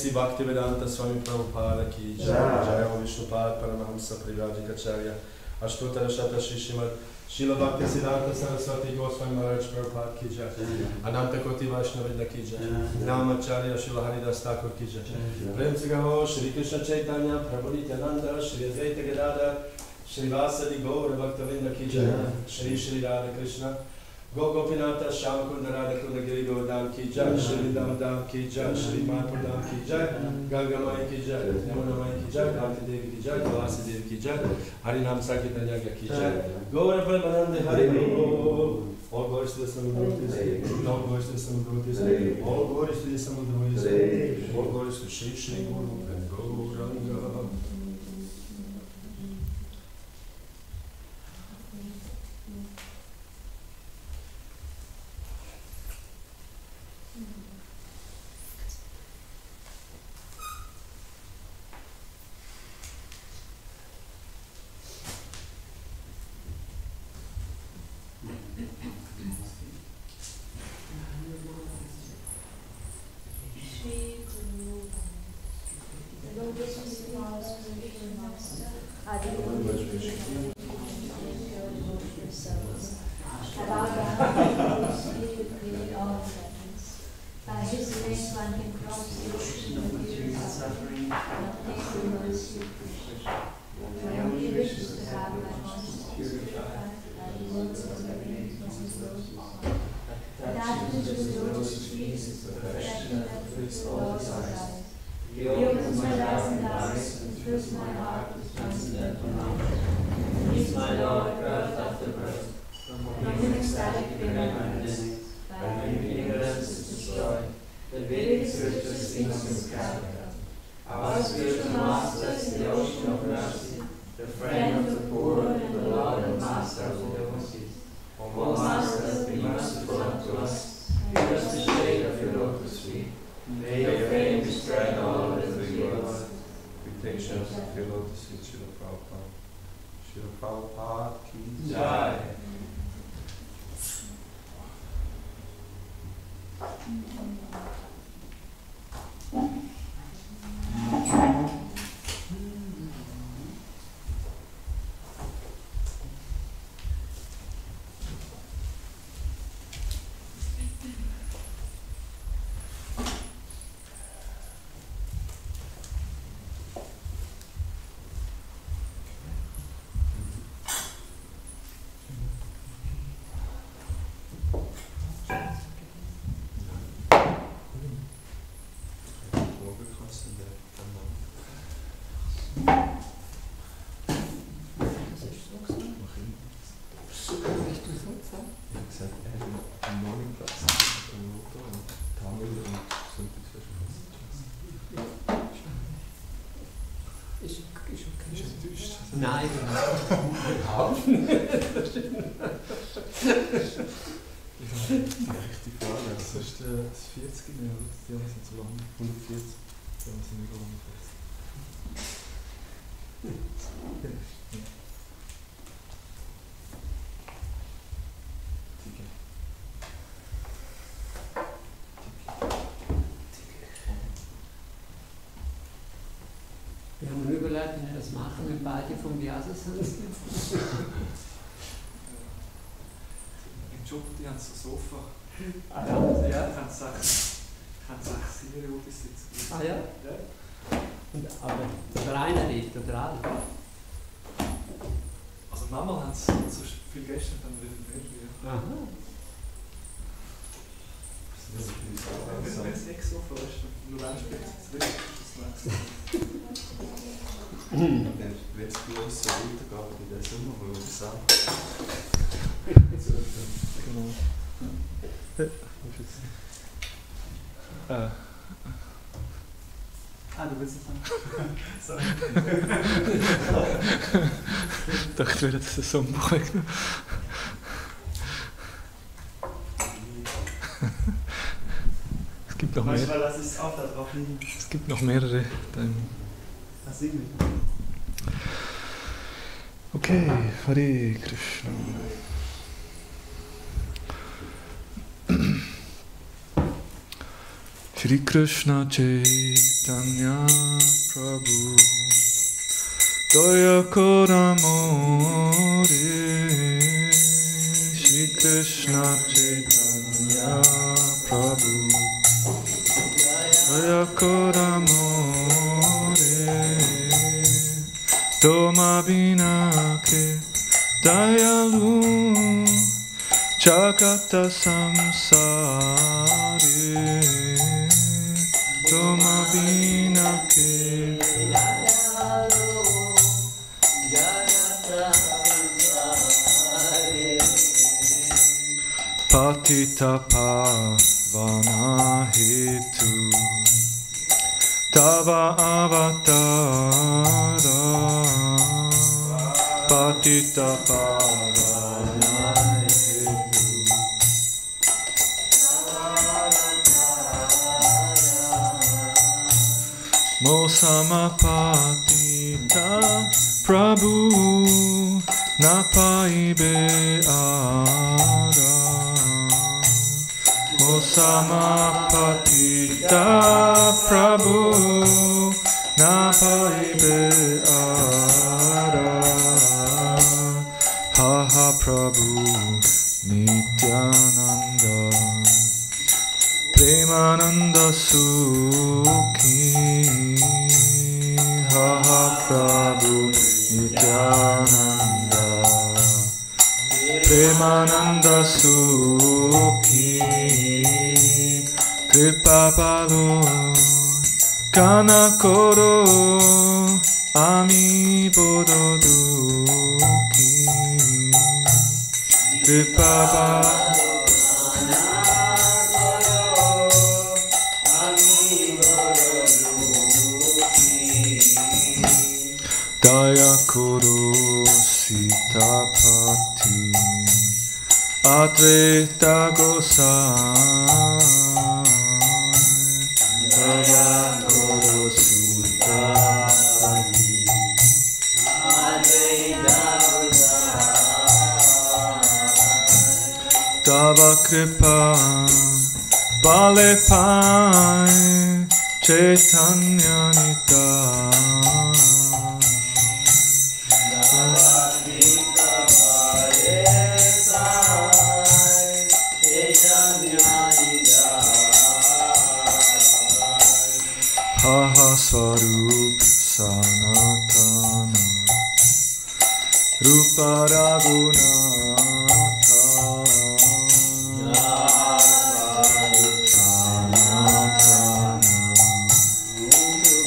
Shri Bhaktivedanta Swami Prabhupada ki jai, Jaya Vishnupad Paramahamsa Privajikacharya, Ashtotara Shata Shishimad, Srila Bhakti Siddhanta Saraswati Goswami Maharaj Prabhupada ki jai, Ananta Koti Vaishnavida ki jai, Namacharya Srila Haridas Thakur ki jai, Prem se gaho Shri Krishna Chaitanya, Prabhu Nityananda, Shri Advaita Gadadhar, Shri Vasadi Gaura Bhaktavinda ki jai, Shri Radha Krishna, Gopinata Shyam Kunda Radha Kunda Giri Govardhan ki jai, Shri Dham Dham ki jai, Shri Mayapur Dham ki jai, Ganga Mai ki jai, Yamuna Mai ki jai, Bhakti Devi ki jai, Tulasi Devi ki jai, Harinam Sankirtan ki jai, Gaura Premanande Hari Guru. All glories to the Samudra is all glories to the Samudra is all glories to the Samudra is all glories to Shri Shri Guru and Gauranga. Ist okay. Ist enttäuscht? Nein, überhaupt nicht. Die rechte Frage, das ist das 40 mehr, oder? Die anderen sind zu lang. 140. Die anderen sind mega lang. Wir haben nur überlegt, wie wir das machen, wenn beide vom Vyasa sind. Im Job, die haben so ein Sofa. Ah ja? Ja, die haben 6 Siebenjährige-Sitze. Ah ja? Ja. Und, aber der eine dort, oder alle? Also manchmal haben sie so viel Gäste, dann wieder mehr. Aha. Wenn es nicht so ist, nur ein Spitze zurück, ist das nächste. Wenn es bei uns so weitergeht wie der Sommer, wo wir das sagen. Genau. Du willst es sagen? Sorry. Ich dachte, ich will jetzt den Sommer wegnehmen. Es gibt noch Manchmal mehr. lasse ich es auch da drauf liegen. Es gibt noch mehrere. Das singen wir. Okay, Hare Krishna. Shri Krishna Chaitanya Prabhu Daya Koramore Shri Krishna Chaitanya Prabhu Daya Koramore Toma Vinake Dayalu Jagata Samsare Toma Vinake Patita Pavana Hetu Tava Avatara Patita Pavana Hetu Mosama Patita Prabhu Napaibe Ara Mosama Patita Prabhu Napaibe Ara Haha Prabhu Nityananda Premananda Sukhi Haha Prabhu Nityananda Premananda Sukhi Kripa Palo Kanakoro Ami Bodo Duki Kripa Palo Daya Kuru Sitapati Advaita Gosai Daya Kuru Sitapati Advaita Gosai Tava Kripa Bale Pai Chaitanya Nitai Haha Swarup Sanatana Rupa Raghunatha Sanatana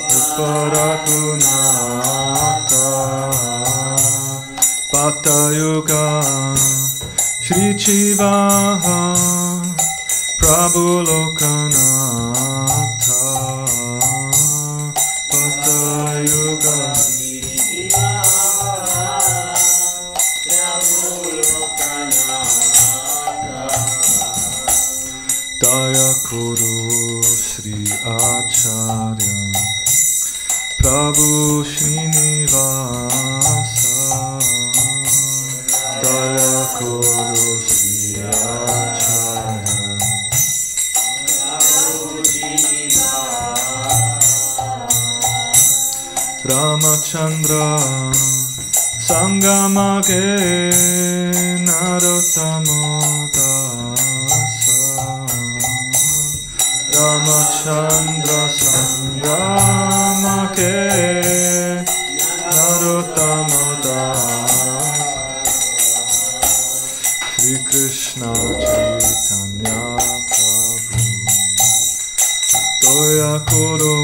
Rupa Raghunatha Patayuga Shri Chivaha Prabhu Lokanatha Yuga Daya Guru Sri Acharya Prabhu Srinivasa Daya Guru Sri Acharya Ramachandra Sangamage Narottama Dasa Ramachandra Sangamage Narottama Dasa Shri Krishna Chaitanya Prabhu Daya Guru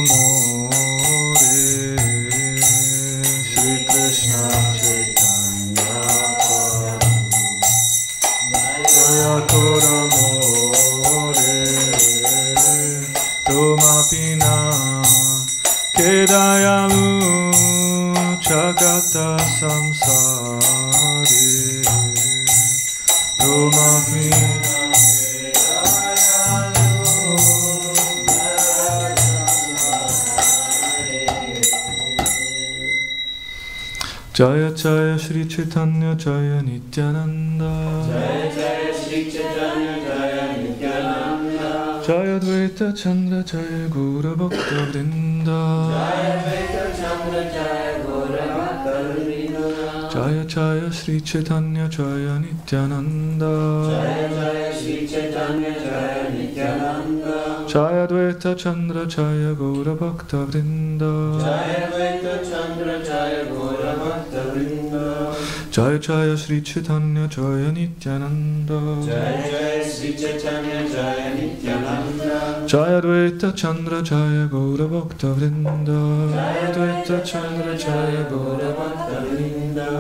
Dayalu Jagata Samsari Rumaki Jaya Jaya Shri Chaitanya Jaya Nityananda Jaya Jaya Shri Chaitanya Jaya Nityananda Jaya Dvaita Chandra Jaya Gura Bhakta Vrinda Jaya Dvaita Chandra Jaya Gura Bhakta Vrinda Jaya Jaya Shri Chaitanya Jaya Nityananda Jaya Jaya Shri Chaitanya Jaya Nityananda Jaya Dvaita Chandra Jaya Gura Bhakta Vrinda Jaya Dvaita Chandra Jaya Gura Bhakta Vrinda Jaya Jaya Shri Chaitanya Jaya Nityananda Jaya Jaya Shri Chaitanya Jaya Nityananda Jaya Dvaita Chandra Jaya Gaura Bhakta Vrinda Jaya Dvaita Chandra Jaya Gaura Bhakta Vrinda.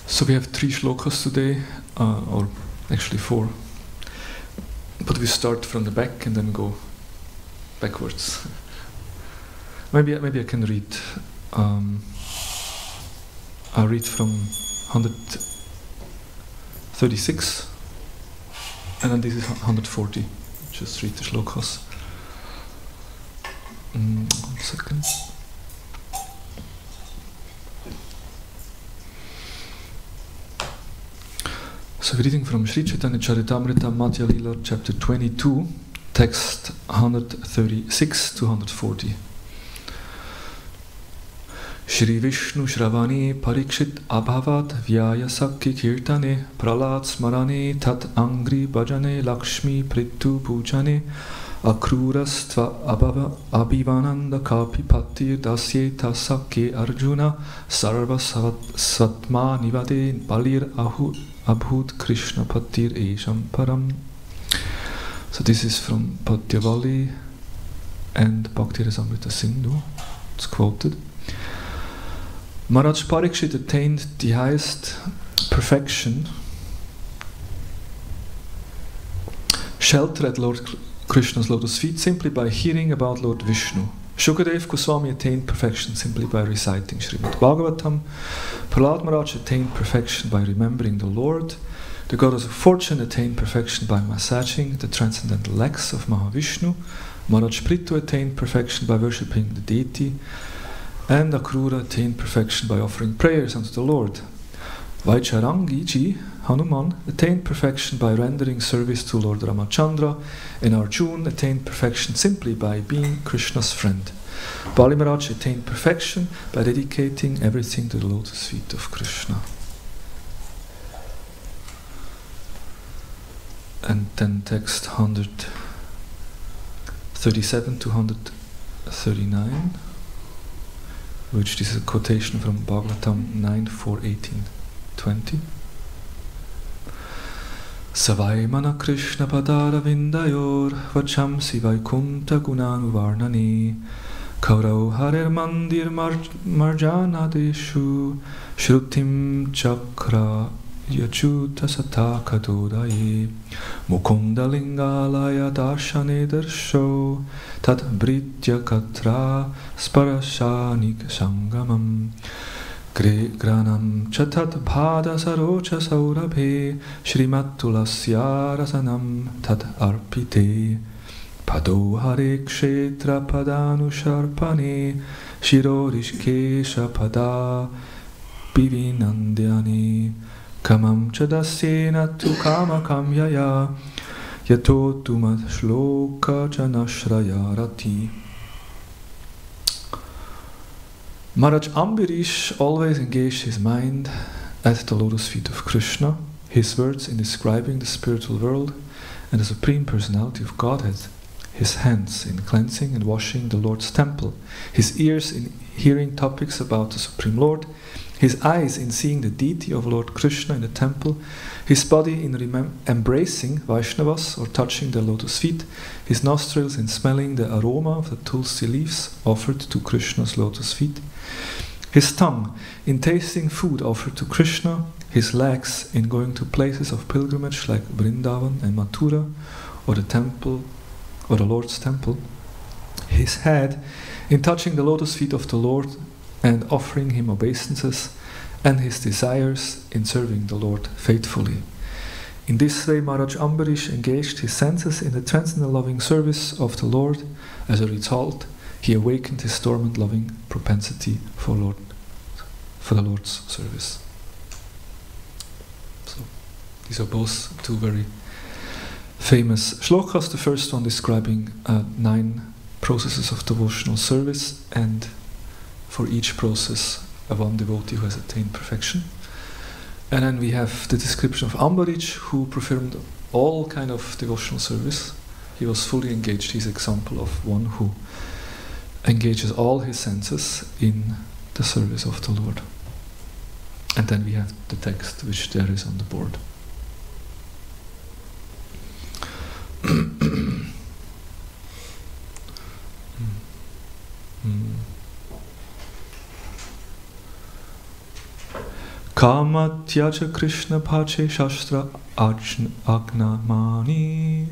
So we have 3 shlokas today, or actually 4, but we start from the back and then go backwards. Maybe I can read. I'll read from 136, and then this is 140. Just read the shlokas. 1 second. So reading from Sri Chaitanya Charitamrita Madhya Lila, chapter 22, text 136 to 140. Shri Vishnu Shravani Parikshit Abhavat Vyaya Sakki Kirtane Pralat Smarane Tat Angri Bhajane Lakshmi Prittu Pujane Akrurastva Abhivananda Kapi Patir Dasyeta Sakki Arjuna Sarva Satma Nivade Balir Abhut Krishna Patir Esham Param. So this is from Padyavali and Bhakti Rasamrita Sindhu. It's quoted. Maharaj Parikshit attained the highest perfection, shelter at Lord Krishna's lotus feet, simply by hearing about Lord Vishnu. Shukadev Goswami attained perfection simply by reciting Srimad Bhagavatam. Prahlad Maharaj attained perfection by remembering the Lord. The goddess of fortune attained perfection by massaging the transcendental legs of Mahavishnu. Maharaj Prithu attained perfection by worshipping the deity. And Akrura attained perfection by offering prayers unto the Lord. Vaicharangi Hanuman attained perfection by rendering service to Lord Ramachandra, and Arjuna attained perfection simply by being Krishna's friend. Bali Maharaj attained perfection by dedicating everything to the lotus feet of Krishna. And then text 137 to 139. Which this is a quotation from Bhagavatam 9:4-18-20. Savaimana Krishna Padara Vindayor Vachamsi Vaikunta Gunanuvarnani Kaurau Harer Mandir Marjana Deshu Shrutim Chakra yachuta sataka dodaye mukunda lingalaya darshane darsho tat britya katra sparashanik sangamam granam chatat bhada sarocha saurabhe shrimattulasya rasanam tat arpite pado hare kshetra padanu sharpane shirorishkesha pada pivinandyane kamam chadasyena tu kama kamyaya yato tumat shloka janashraya rati. Maharaj Ambarish always engaged his mind at the lotus feet of Krishna. His words in describing the spiritual world and the Supreme Personality of Godhead, his hands in cleansing and washing the Lord's temple, his ears in hearing topics about the Supreme Lord, his eyes in seeing the deity of Lord Krishna in the temple, his body in embracing Vaishnavas or touching their lotus feet, his nostrils in smelling the aroma of the tulsi leaves offered to Krishna's lotus feet, his tongue in tasting food offered to Krishna, his legs in going to places of pilgrimage like Vrindavan and Mathura or the temple or the Lord's temple, his head in touching the lotus feet of the Lord and offering him obeisances, and his desires in serving the Lord faithfully. In this way, Maharaj Ambarish engaged his senses in the transcendental loving service of the Lord. As a result, he awakened his dormant loving propensity for the Lord's service. So, these are both two very famous shlokas. The first one describing 9 processes of devotional service, and for each process one devotee who has attained perfection. And then we have the description of Ambarish, who performed all kind of devotional service. He was fully engaged. He's an example of one who engages all his senses in the service of the Lord. And then we have the text which there is on the board. Kamatyacha Krishna Pache Shastra Agnamani.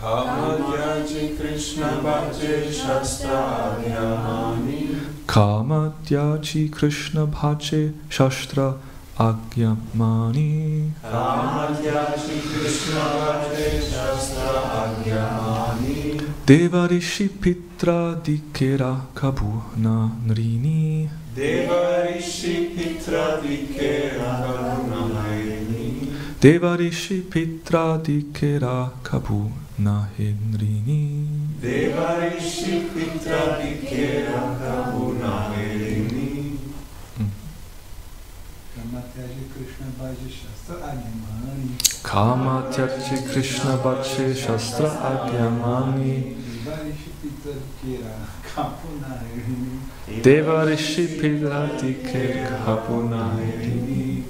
Kamatyacha Krishna Pache Shastra Agnamani. Kamatyachi Krishna Pache Shastra Agyamani. Kamatyachi Krishna Pache Shastra Agyamani. Devarishi Pitra Dikera Kabuna Nrini. Devarishi Pitra Dikera Kabuna Nrini. Devarishi Pitra Dikera Kabuna Nrini. Devarishi Pitra Dikera Kabuna Nrini. Kamatyachi Krishna Pache Shastra Agyamani. Kamatyachi Krishna Pache Shastra Agyamani. Devarishi Pitra Dikera Kabuna Nrini.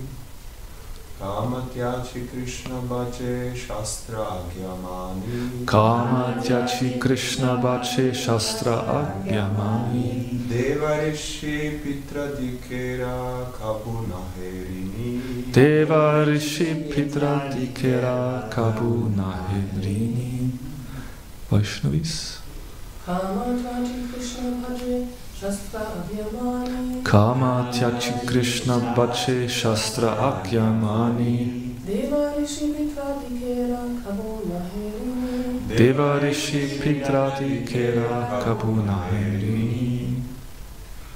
Kamatyachi Krishna Pache Shastra Agyamani. Kamatyachi Krishna Pache Shastra Agyamani. Devarishi Pitra Dikera Kabuna Nrini. Devarishi Pitra Dikera Kabuna Nrini. Vaishnavis. Kamatyachi Krishna Pache Shastra Agyamani. Kamatyachi Krishna Pache Shastra Agyamani. Devarishi Pitra Dikera Kabuna Nrini. Devarishi Pitra Dikera Kabuna Nrini.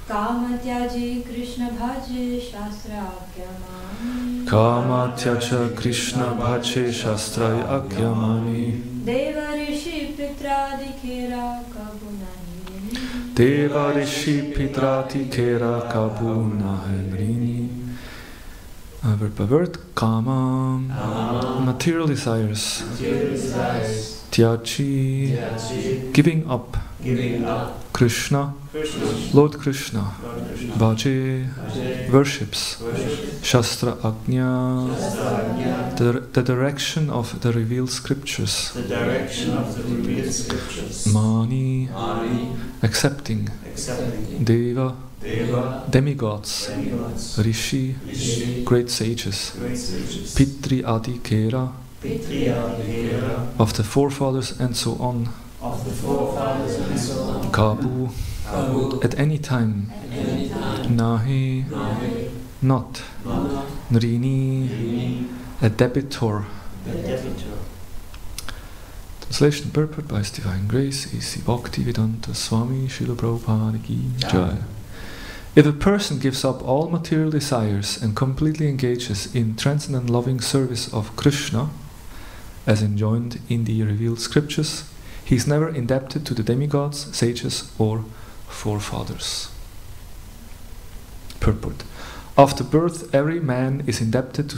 Kamatyachi Krishna Pache Shastra Agyamani. Kamatyacha Krishna Pache Shastra Agyamani. Devarishi Pitra Dikera Kabuna Nrini. Devarishi Pitra Dikera Kabuna Nrini. Word by word. Kama, material desires. Tyachi, giving up. Krishna, Lord Krishna, Bhaje, worships, Shastra Ajna, the direction of the revealed scriptures, Mani, accepting, Deva, demigods, Rishi, great sages, Pitri Adi Kera, of the forefathers and so on, Kabu, at any time, Nahi, not, Nrini, a debitor. Translation purport by His Divine Grace, A.C. Bhaktivedanta Swami Srila Prabhupada Ki Jai. If a person gives up all material desires and completely engages in transcendent loving service of Krishna, as enjoined in the revealed scriptures, he is never indebted to the demigods, sages, or forefathers. Purport. After birth, every man is indebted to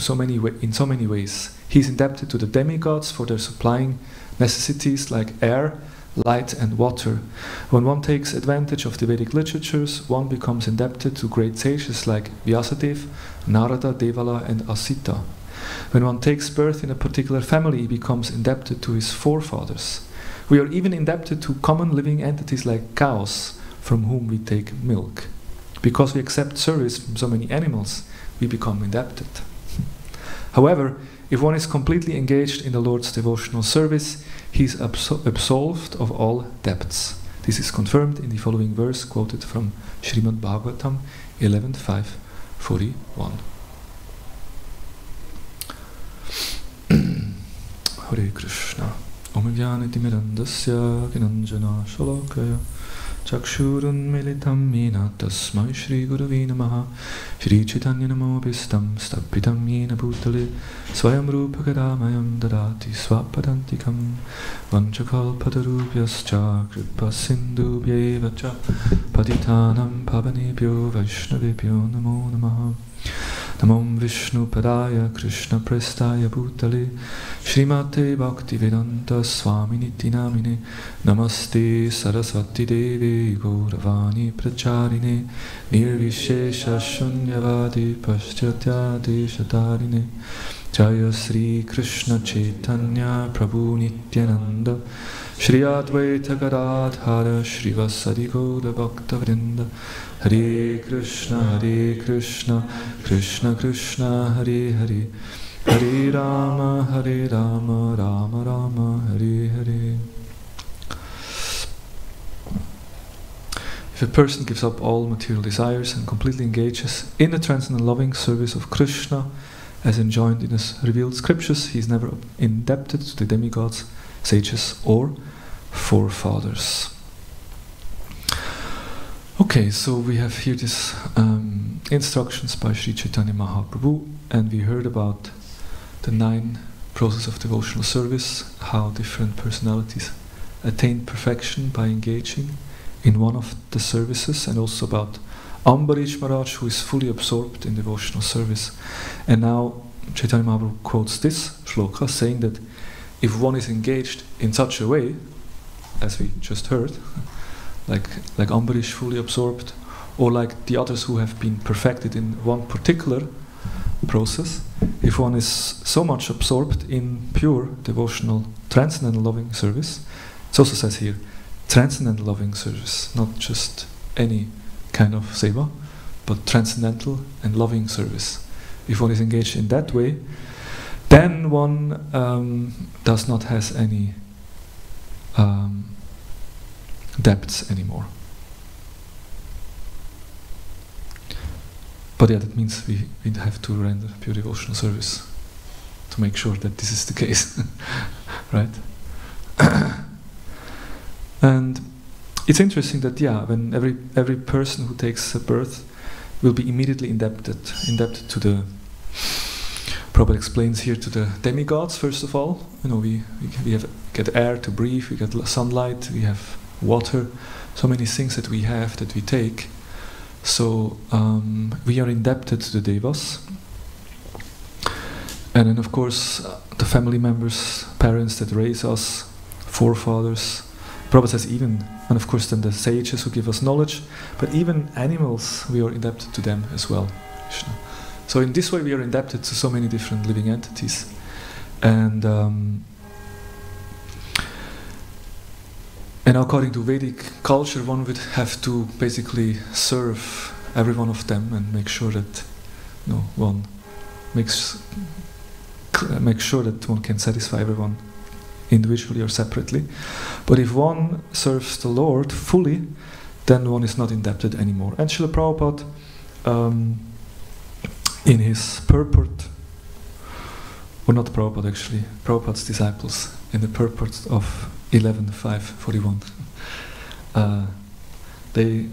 in so many ways. He is indebted to the demigods for their supplying necessities like air, light, and water. When one takes advantage of the Vedic literatures, one becomes indebted to great sages like Vyasadeva, Narada, Devala, and Asita. When one takes birth in a particular family, he becomes indebted to his forefathers. We are even indebted to common living entities like cows, from whom we take milk. Because we accept service from so many animals, we become indebted. However, if one is completely engaged in the Lord's devotional service, he is absolved of all debts. This is confirmed in the following verse quoted from Srimad Bhagavatam 11.5.41. Hare Krishna. Om Jnaniti Mirandasya Ginanjana Shalakaya Chakshurun Militam Yena Tasmai Shri Gurave Namaha Shri Chaitanya Namo Bhistam Stapitam Yena Bhutale Swayam Rupa Kadamayam Dadati Swapadantikam Vanchakalpatarubhyascha Kripa Sindhubhyeva Cha Patitanam Pavanebhyo Vaishnavebhyo Namo Namaha Namom Vishnu Padaya Krishna Prestaya Bhutale Srimate Bhaktivedanta Swami Niti Namine Namaste Saraswati Devi Gauravani Pracharine Nirvishesha Shunyavadi Paschatya Deshatarine Jaya Sri Krishna Chaitanya Prabhu Nityananda Shri Advaita Gadadhara Shri Vasadi Gauda Bhakta Vrinda Hare Krishna, Krishna Krishna, Hare Hare, Hare Rama, Rama Rama, Hare Hare. If a person gives up all material desires and completely engages in the transcendent loving service of Krishna, as enjoined in his revealed scriptures, he is never indebted to the demigods, sages, or forefathers. Okay, so we have here these instructions by Sri Chaitanya Mahaprabhu, and we heard about the 9 processes of devotional service, how different personalities attain perfection by engaging in one of the services, and also about Ambarish Maharaj, who is fully absorbed in devotional service. And now Chaitanya Mahaprabhu quotes this shloka, saying that if one is engaged in such a way, as we just heard, like Ambarish fully absorbed, or like the others who have been perfected in one particular process, if one is so much absorbed in pure devotional, transcendental loving service, it also says here, transcendental loving service, not just any kind of seva, but transcendental and loving service. If one is engaged in that way, then one does not have any debts anymore. But yeah, that means we have to render pure devotional service to make sure that this is the case, right? And it's interesting that when every person who takes a birth will be immediately indebted to the. Prabhupada explains here to the demigods. First of all, we get air to breathe, we get sunlight, we have water, so many things that we have that we take. So we are indebted to the devas, and then of course the family members, parents that raise us, forefathers. Prabhupada says even And of course then the sages who give us knowledge, but even animals, we are indebted to them as well, Krishna. So in this way we are indebted to so many different living entities. And according to Vedic culture, one would have to basically serve every one of them and make sure that one makes sure that one can satisfy everyone individually or separately. But if one serves the Lord fully, then one is not indebted anymore. And Srila Prabhupada, in his purport, or not Prabhupada actually, Prabhupada's disciples, in the purport of 11.541, they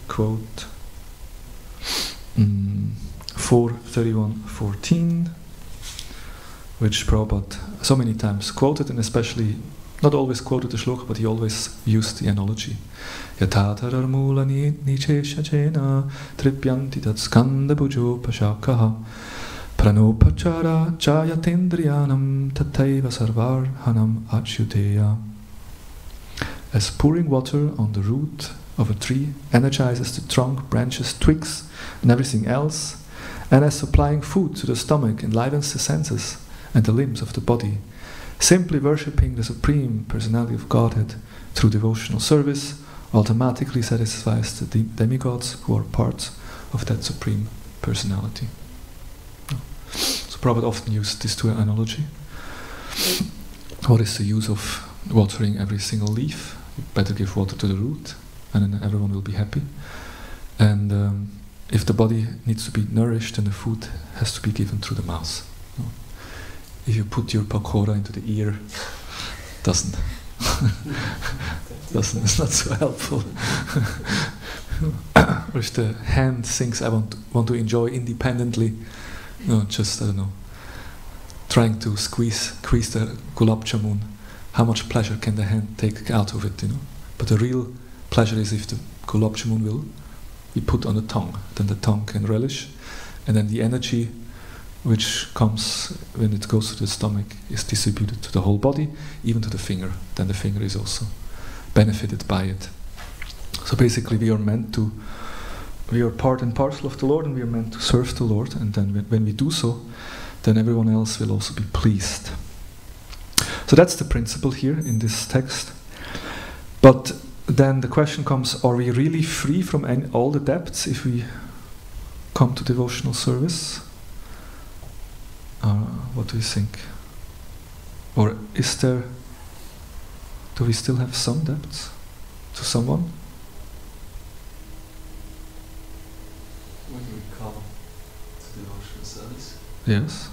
quote 4.31.14, which Prabhupada so many times quoted, and especially, not always quoted the shloka, but he always used the analogy. Yatatarar mula nichesha chena tripyanti tat skanda bujo pashakaha pranopachara jayatendriyanam tataiva sarvarhanam achyuteya. As pouring water on the root of a tree energizes the trunk, branches, twigs, and everything else, and as supplying food to the stomach enlivens the senses and the limbs of the body, simply worshipping the Supreme Personality of Godhead through devotional service automatically satisfies the demigods who are parts of that Supreme Personality. So Prabhupada often used this to an analogy. What is the use of watering every single leaf? You better give water to the root, and then everyone will be happy. And if the body needs to be nourished, then the food has to be given through the mouth. If you put your pakora into the ear, it's not so helpful. Or if the hand thinks I want to enjoy independently, just I don't know, trying to squeeze the gulab jamun, how much pleasure can the hand take out of it, But the real pleasure is if the gulab jamun will be put on the tongue, then the tongue can relish, and then the energy which comes when it goes to the stomach is distributed to the whole body, even to the finger. Then the finger is also benefited by it. So basically we are part and parcel of the Lord, and we are meant to serve the Lord, and then when we do so, then everyone else will also be pleased. So that's the principle here in this text. But then the question comes, are we really free from all the debts if we come to devotional service? What do you think? Or do we still have some debts to someone? When we come to devotional service? Yes.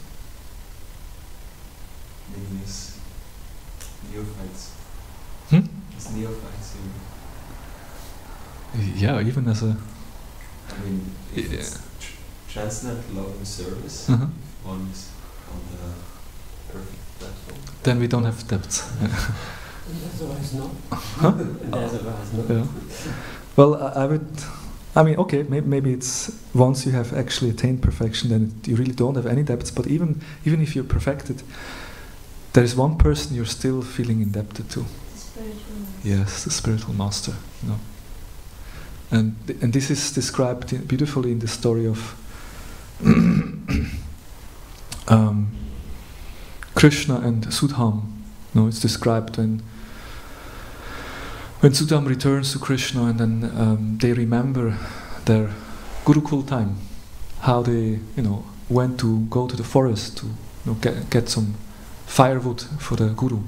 Maybe as neophytes. As neophytes, Yeah, even as a... if it's transcendental loving service, one is on the perfect platform. Then we don't have debts. Otherwise not. Huh? Otherwise not. Yeah. Well, okay, maybe it's once you have actually attained perfection, then you really don't have any debts. But even if you're perfected, there is one person you're still feeling indebted to. Yes, the spiritual master. And this is described beautifully in the story of Krishna and Sudham. It's described when Sudham returns to Krishna, and then they remember their Gurukul time, how they went to go to the forest to get some firewood for the Guru,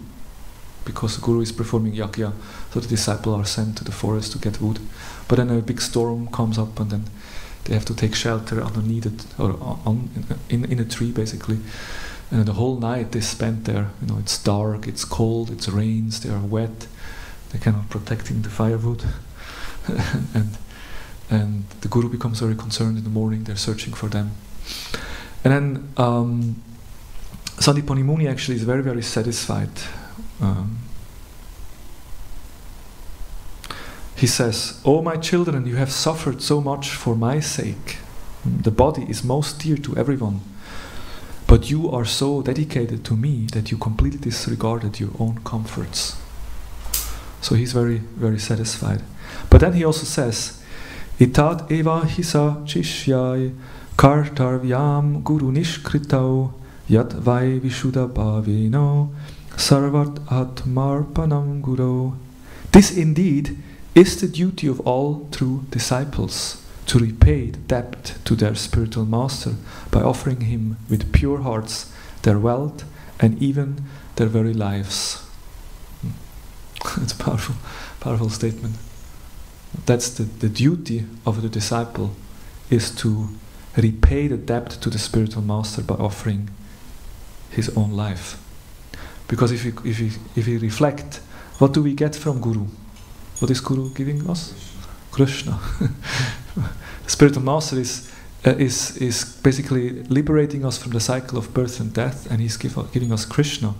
because the Guru is performing yajna, so the disciples are sent to the forest to get wood. But then a big storm comes up, and then they have to take shelter underneath it, or in a tree basically. And the whole night they spent there. It's dark, it's cold, it rains, they are wet, they cannot protecting the firewood. and the Guru becomes very concerned in the morning. They're searching for them. And then Sandipani Muni actually is very, very satisfied. He says, "Oh my children, you have suffered so much for my sake. The body is most dear to everyone. But you are so dedicated to me that you completely disregarded your own comforts." So he's very, very satisfied. But then he also says, Itat eva hisa chishyai kartarvyam guru nishkritau yat vai vishuddha bhavino sarvat atmarpanam guru. This indeed is the duty of all true disciples, to repay the debt to their spiritual master by offering him with pure hearts their wealth and even their very lives. It's a powerful statement. That's the duty of the disciple, is to repay the debt to the spiritual master by offering his own life. Because if we reflect, what do we get from Guru? What is Guru giving us? Krishna. The spiritual master is basically liberating us from the cycle of birth and death, and he's giving us Krishna.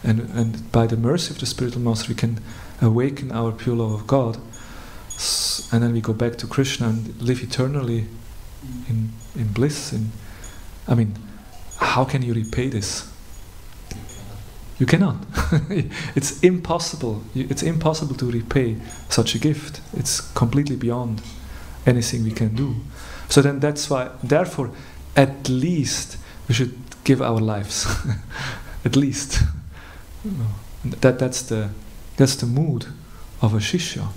And by the mercy of the spiritual master, we can awaken our pure love of God, and then we go back to Krishna and live eternally in bliss. I mean, how can you repay this? You cannot. It's impossible. It's impossible to repay such a gift. It's completely beyond anything we can do. So then that's why, therefore, at least we should give our lives. At least. That's the mood of a shishya.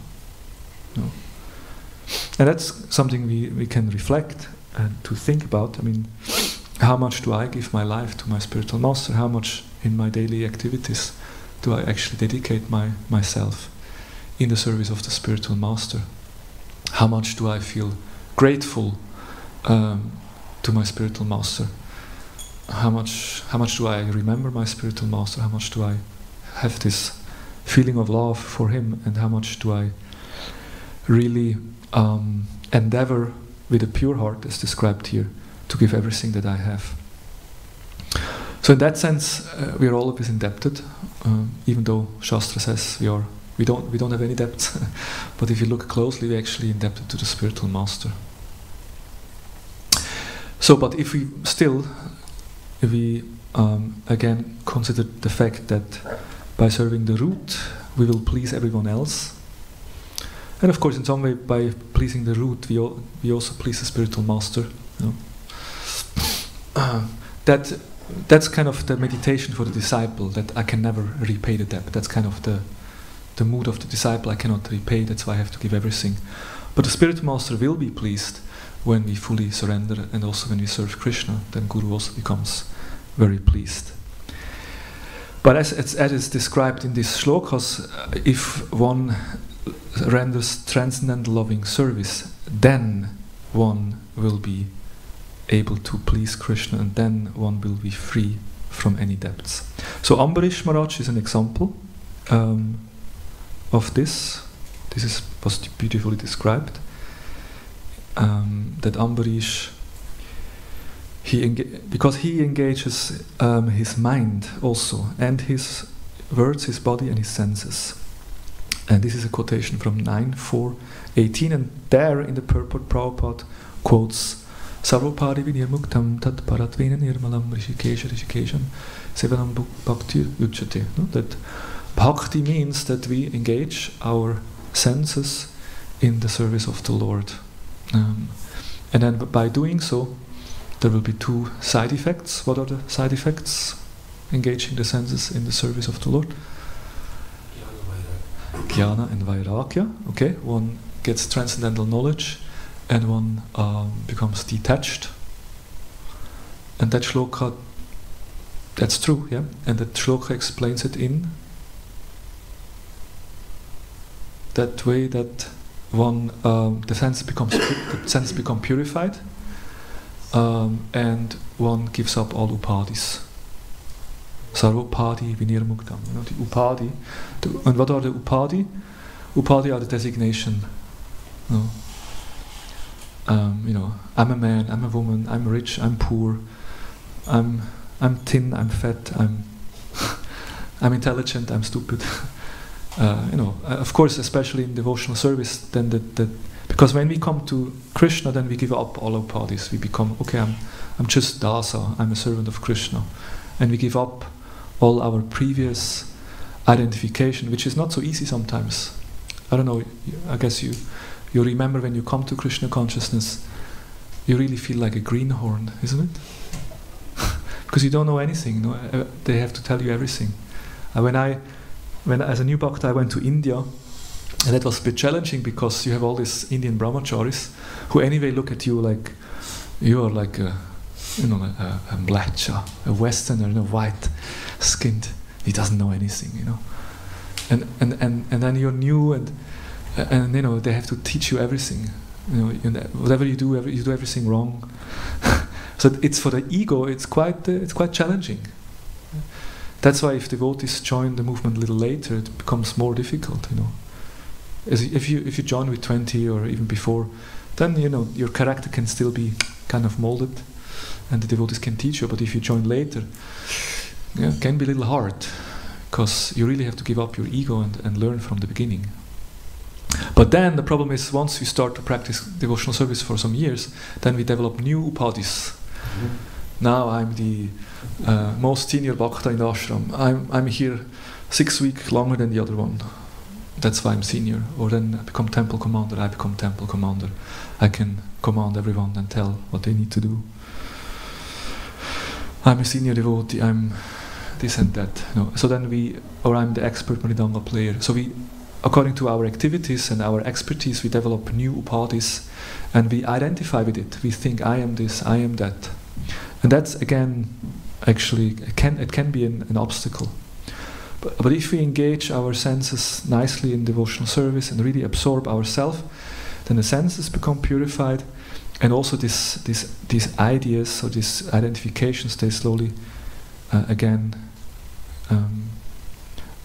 And that's something we can reflect and to think about. I mean, how much do I give my life to my spiritual master? How much in my daily activities do I actually dedicate myself in the service of the spiritual master? How much do I feel grateful to my spiritual master? How much do I remember my spiritual master? How much do I have this feeling of love for him? And how much do I really endeavor with a pure heart, as described here, to give everything that I have? So in that sense, we are always indebted, even though Shastra says we don't have any debts. But if you look closely, we're actually indebted to the spiritual master. So, but if we again consider the fact that by serving the root, we will please everyone else. And of course, in some way, by pleasing the root, we also please the spiritual master. You know? That's kind of the meditation for the disciple, that I can never repay the debt. That's kind of the mood of the disciple. I cannot repay, that's why I have to give everything. But the spiritual master will be pleased when we fully surrender, and also when we serve Krishna. Then Guru also becomes very pleased. But as is described in these shlokas, if one renders transcendental loving service, then one will be able to please Krishna, and then one will be free from any debts. So Ambarish Maharaj is an example of this. This was beautifully described. That Ambarish, because he engages his mind also, and his words, his body, and his senses. And this is a quotation from 9.4.18, and there in the purport Prabhupada quotes Sarvapari vinirmuktam tat paratvena nirmalam rishikesham sevanam bhaktir yujyate. That bhakti means that we engage our senses in the service of the Lord. And then by doing so, there will be two side effects. What are the side effects? Engaging the senses in the service of the Lord? Jnana and Vairagya. Okay, one gets transcendental knowledge, and one becomes detached. And that shloka, that's true, yeah? And that shloka explains it in that way, that one, the senses become purified, and one gives up all upadis. Sarvopadi vinirmuktam. You know, the upadi. And what are the upadi? Upadi are the designation. You know, I'm a man, I'm a woman, I'm rich, I'm poor, I'm thin, I'm fat, I'm intelligent, I'm stupid. You know, of course, especially in devotional service, then because when we come to Krishna, then we give up all upadis. We become, okay, I'm just Dasa, I'm a servant of Krishna, and we give up all our previous identification, which is not so easy sometimes. I don't know, I guess you remember when you come to Krishna consciousness, you really feel like a greenhorn, isn't it? Because you don't know anything, they have to tell you everything. When as a new bhakta I went to India, and that was a bit challenging because you have all these Indian brahmacharis who anyway look at you like you are like a mlacha, a Westerner, white skinned. He doesn't know anything, and then you're new and they have to teach you everything. Whatever you do everything wrong. So it's for the ego. It's quite challenging. That's why if devotees join the movement a little later, it becomes more difficult. As if you join with 20 or even before, then your character can still be kind of molded, and the devotees can teach you. But if you join later, it can be a little hard, because you really have to give up your ego and learn from the beginning. But then the problem is, once we start to practice devotional service for some years, then we develop new upadhis. Now I'm the most senior bhakta in the ashram. I'm here 6 weeks longer than the other one. That's why I'm senior. Or then I become temple commander. I become temple commander. I can command everyone and tell what they need to do. I'm a senior devotee. I'm this and that. So then I'm the expert Mridanga player. So according to our activities and our expertise, we develop new upadhis, and we identify with it. We think, I am this, I am that. And that's, again, actually, it can be an obstacle. But if we engage our senses nicely in devotional service and really absorb ourselves, then the senses become purified, and also these ideas or these identifications, they slowly, again,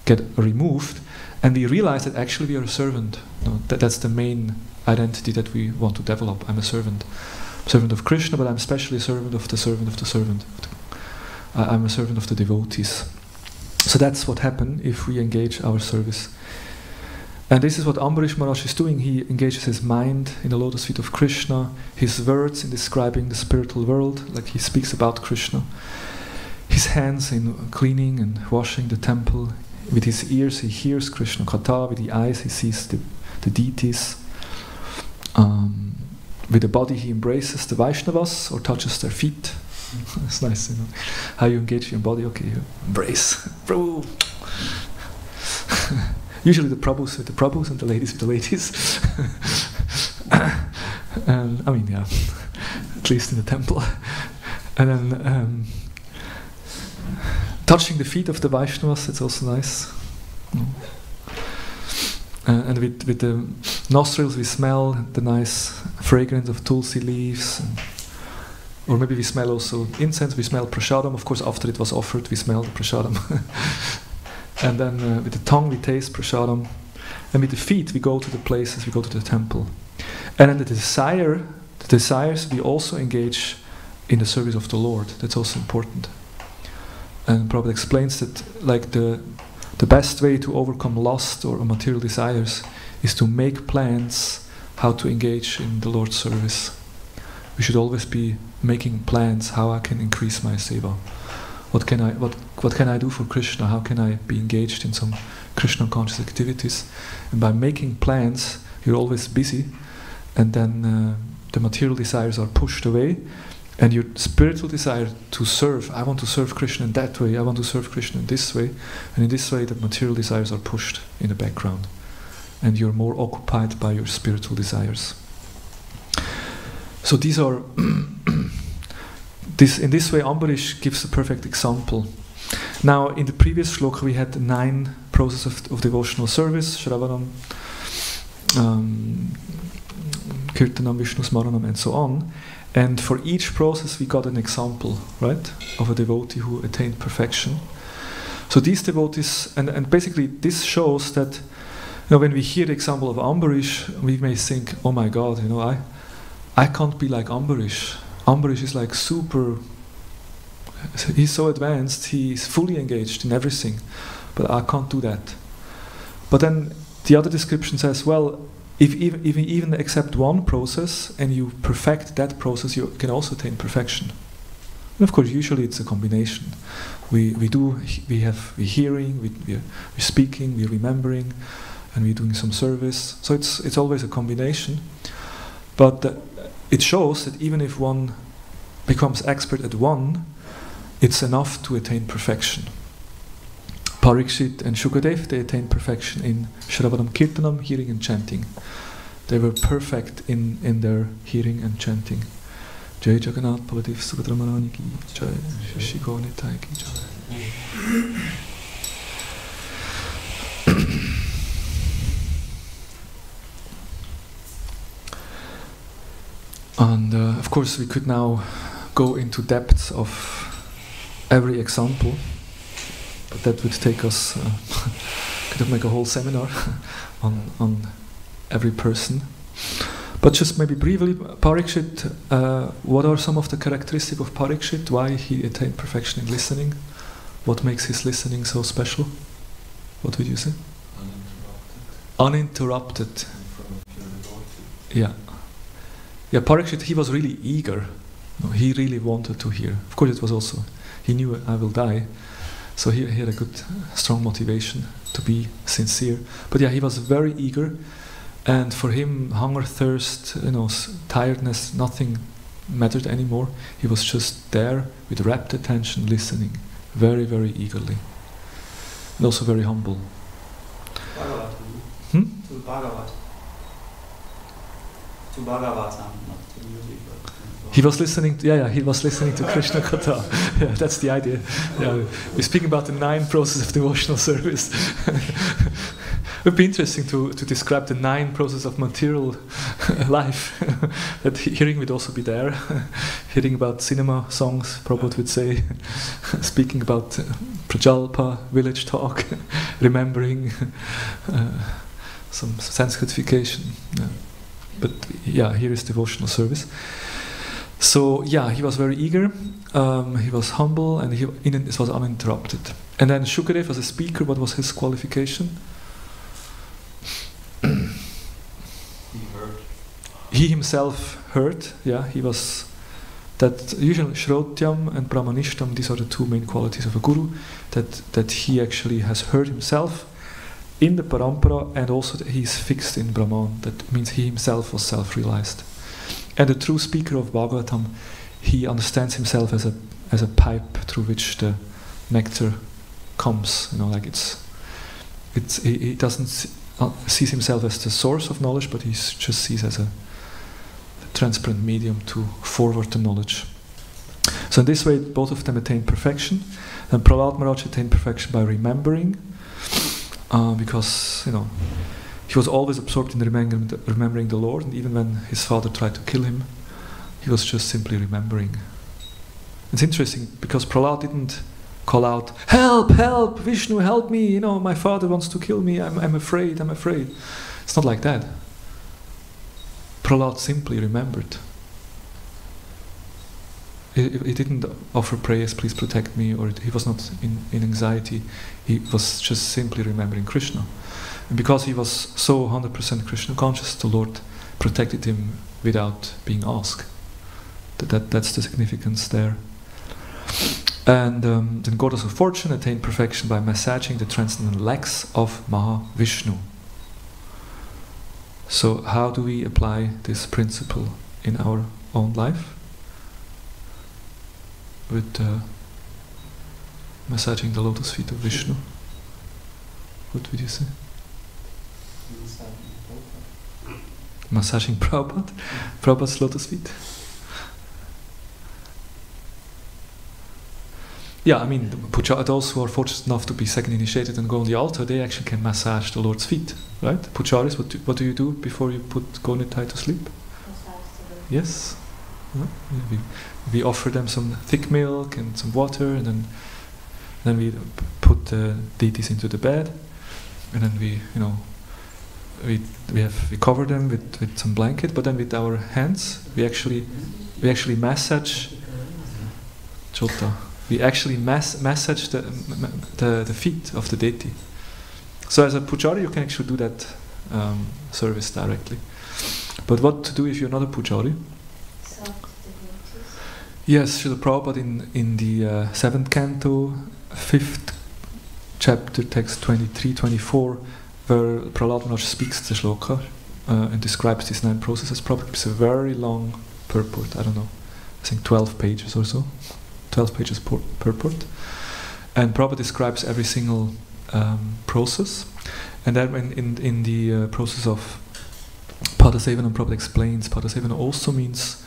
get removed. And we realize that actually we are a servant. That's the main identity that we want to develop. I'm a servant of Krishna, but I'm especially a servant of the servant of the servant. I'm a servant of the devotees. So that's what happens if we engage our service. And this is what Ambarish Maharaj is doing. He engages his mind in the lotus feet of Krishna, his words in describing the spiritual world, like he speaks about Krishna, his hands in cleaning and washing the temple. With his ears he hears Krishna Katha, with the eyes he sees the deities. With the body he embraces the Vaishnavas or touches their feet. It's nice, how you engage your body. Okay, you embrace Prabhu. Usually the Prabhus with the Prabhus and the ladies with the ladies. And at least in the temple. And then touching the feet of the Vaishnavas, it's also nice. And with the nostrils we smell the nice fragrance of tulsi leaves, or maybe we smell also incense, we smell prasadam. Of course, after it was offered, we smell the prasadam. And then with the tongue we taste prasadam. And with the feet we go to the places, we go to the temple. And then the desires we also engage in the service of the Lord. That's also important. And Prabhupada explains that like the best way to overcome lust or material desires is to make plans how to engage in the Lord's service. We should always be making plans how I can increase my seva. What can I do for Krishna? How can I be engaged in some Krishna conscious activities? And by making plans, you're always busy, and then the material desires are pushed away, and your spiritual desire to serve, I want to serve Krishna in that way, I want to serve Krishna in this way, and in this way the material desires are pushed in the background, and you're more occupied by your spiritual desires. So these are in this way Ambarish gives a perfect example. Now in the previous shloka we had 9 processes of devotional service, Shravanam, Kirtanam, Vishnu Smaranam, and so on. And for each process we got an example, right, of a devotee who attained perfection. So these devotees, and basically this shows that when we hear the example of Ambarish, we may think, oh my God, I can't be like Ambarish. Ambarish is like super, he's so advanced, he's fully engaged in everything, but I can't do that. But then the other description says, well, if you even accept one process and you perfect that process, you can also attain perfection. And of course, usually it's a combination. We're hearing, we're speaking, we're remembering, and we're doing some service. So it's always a combination. But it shows that even if one becomes expert at one, it's enough to attain perfection. Parikshit and Shukadev, they attained perfection in Shravanam Kirtanam, hearing and chanting. They were perfect in their hearing and chanting. Jai Jagannath Baladev Subhadra Maharani ki jai, Shri Gaur Nitai ki jai. And of course we could now go into depths of every example, but that would take us, could make a whole seminar on every person. But just maybe briefly, Parikshit, what are some of the characteristics of Parikshit? Why he attained perfection in listening? What makes his listening so special? What would you say? Uninterrupted. In front of your devotee. Yeah. Yeah, Parikshit, he was really eager. No, he really wanted to hear. Of course, it was also, he knew I will die. So he had a good, strong motivation to be sincere. But yeah, he was very eager. And for him, hunger, thirst, tiredness, nothing mattered anymore. He was just there with rapt attention, listening, very, very eagerly. And also very humble. Bhagavat. To Bhagavat. To Bhagavatam, not to music, but he was listening to, he was listening to Krishna Katha. Yeah, that's the idea. Yeah, we're speaking about the 9 processes of devotional service. It would be interesting to describe the 9 processes of material life. That hearing would also be there. Hearing about cinema songs, Prabhupada would say. Speaking about Prajalpa, village talk, remembering some Sanskrification. Yeah. But yeah, here is devotional service. So yeah, he was very eager, he was humble, and it was uninterrupted. And then Shukadev as a speaker, what was his qualification? he heard. He himself heard, yeah, he was that usually Shrotyam and Brahmanishtam, these are the 2 main qualities of a guru, that he actually has heard himself in the parampara, and also that he's fixed in Brahman. That means he himself was self-realized. And the true speaker of Bhagavatam, he understands himself as a pipe through which the nectar comes. Like he doesn't sees himself as the source of knowledge, but he just sees as a transparent medium to forward the knowledge. So in this way, both of them attain perfection. And Prahlad Maharaj attained perfection by remembering, because he was always absorbed in remembering the Lord, and even when his father tried to kill him, he was just simply remembering. It's interesting because Prahlad didn't call out, "Help, help, Vishnu, help me, my father wants to kill me, I'm afraid, I'm afraid." It's not like that. Prahlad simply remembered. He didn't offer prayers, "Please protect me," or he was not in anxiety. He was just simply remembering Krishna. And because he was so 100% Krishna conscious, the Lord protected him without being asked. That's the significance there. And then Goddess of Fortune attained perfection by massaging the transcendental legs of Mahavishnu. So how do we apply this principle in our own life? With massaging the lotus feet of Vishnu. What would you say? Massaging Prabhupada? Prabhupada's lotus feet? Yeah, I mean, those who are fortunate enough to be second initiated and go on the altar, they actually can massage the Lord's feet, right? Pujaris, what do you do before you put Gonitai to sleep? Yes? Yeah. We offer them some thick milk and some water, and then we put the deities into the bed, and then we cover them with some blanket, but then with our hands we actually massage Jota. We actually massage the feet of the deity. So as a pujari you can actually do that service directly. But what to do if you're not a pujari? Yes, Srila Prabhupada in the 7th canto, 5th chapter, text 23-24, where Prahlad Maharaj speaks the shloka and describes these 9 processes. Prabhupada gives a very long purport, I don't know, I think 12 pages or so, 12 pages purport. And Prabhupada describes every single process. And then in the process of Padasevana, Prabhupada explains, Padasevana also means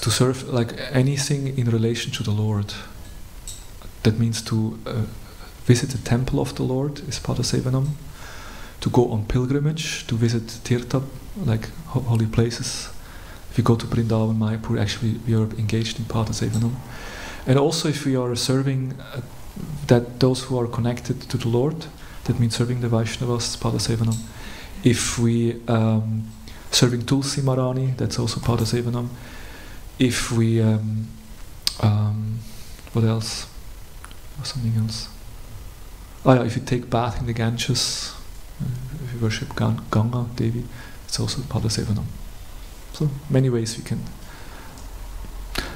to serve like anything in relation to the Lord. That means to visit the temple of the Lord is Padasevanam, to go on pilgrimage, to visit Tirtha, like holy places. If you go to Vrindavan, Mayapur, actually we are engaged in Padasevanam. And also if we are serving those who are connected to the Lord, that means serving the Vaishnavas, Padasevanam. If we serving Tulsi Marani, that's also Padasevanam. If we what else? Or something else. Oh yeah, if you take bath in the Ganges, if you worship Ganga Devi, it's also Padasevanam. So many ways we can.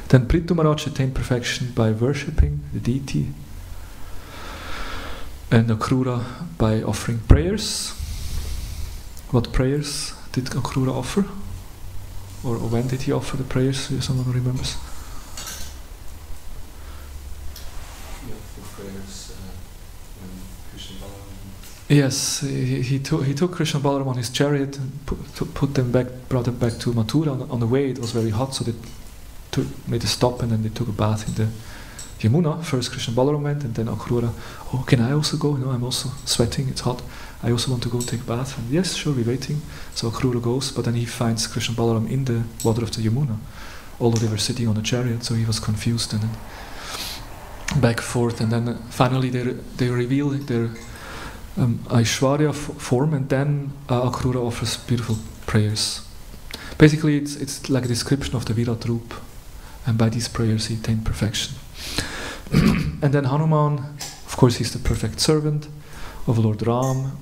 Then Prithu Maharaj attained perfection by worshipping the deity, and Akrura by offering prayers. What prayers did Akrura offer? Or when did he offer the prayers? If someone remembers. Yes, he took Krishna Balaram on his chariot and brought them back to Mathura. On the way it was very hot, so they made a stop and then they took a bath in the Yamuna. First Krishna Balaram went and then Akrura, oh, can I also go? No, I'm also sweating, it's hot. I also want to go take a bath. And yes, sure, we're waiting. So Akrura goes, but then he finds Krishna Balaram in the water of the Yamuna, although they were sitting on a chariot, so he was confused and then back and forth. And then finally they reveal their Aishwarya form, and then Akrura offers beautiful prayers. Basically, it's like a description of the Virat Roop, and by these prayers he attained perfection. And then Hanuman, of course, he's the perfect servant of Lord Ram.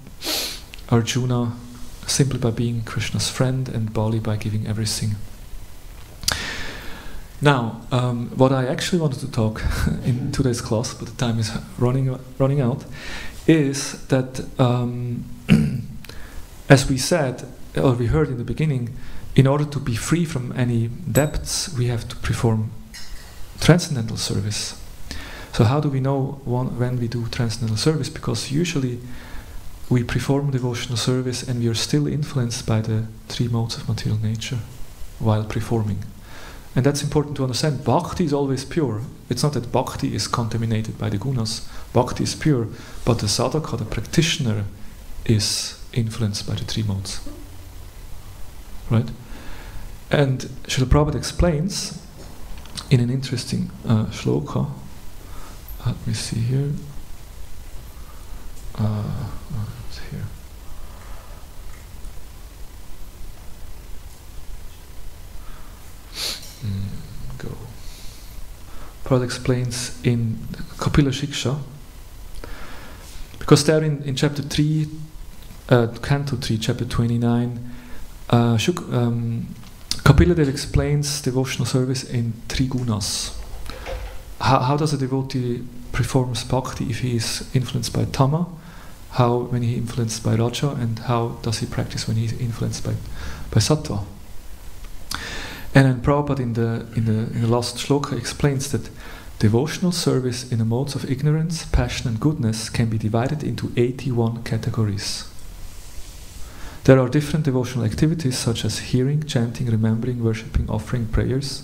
Arjuna, simply by being Krishna's friend, and Bali by giving everything. Now, what I actually wanted to talk in today's class, but the time is running out, is that, as we said, or we heard in the beginning, in order to be free from any debts, we have to perform transcendental service. So how do we know when we do transcendental service? Because usually we perform devotional service and we are still influenced by the 3 modes of material nature while performing. And that's important to understand. Bhakti is always pure. It's not that bhakti is contaminated by the gunas. Bhakti is pure, but the sadhaka, the practitioner, is influenced by the 3 modes. Right? And Srila Prabhupada explains in an interesting shloka. Let me see here. It's here. Go. Prabhupada explains in Kapila Shiksha, because there in chapter 3, canto 3, chapter 29, Kapila Dev explains devotional service in 3 gunas. How does a devotee perform bhakti if he is influenced by Tama? How when he is influenced by Raja? And how does he practice when he is influenced by Sattva? And then Prabhupada in the last shloka explains that devotional service in the modes of ignorance, passion and goodness can be divided into 81 categories. There are different devotional activities such as hearing, chanting, remembering, worshipping, offering, prayers.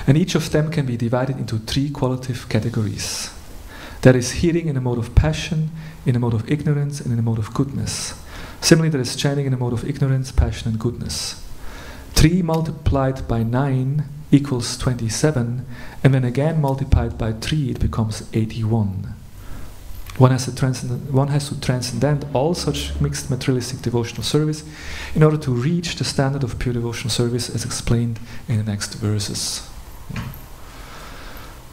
And each of them can be divided into 3 qualitative categories. There is hearing in the mode of passion, in the mode of ignorance, and in the mode of goodness. Similarly, there is chanting in the mode of ignorance, passion, and goodness. 3 multiplied by 9 equals 27, and when again multiplied by 3, it becomes 81. One has to transcend all such mixed materialistic devotional service in order to reach the standard of pure devotional service as explained in the next verses.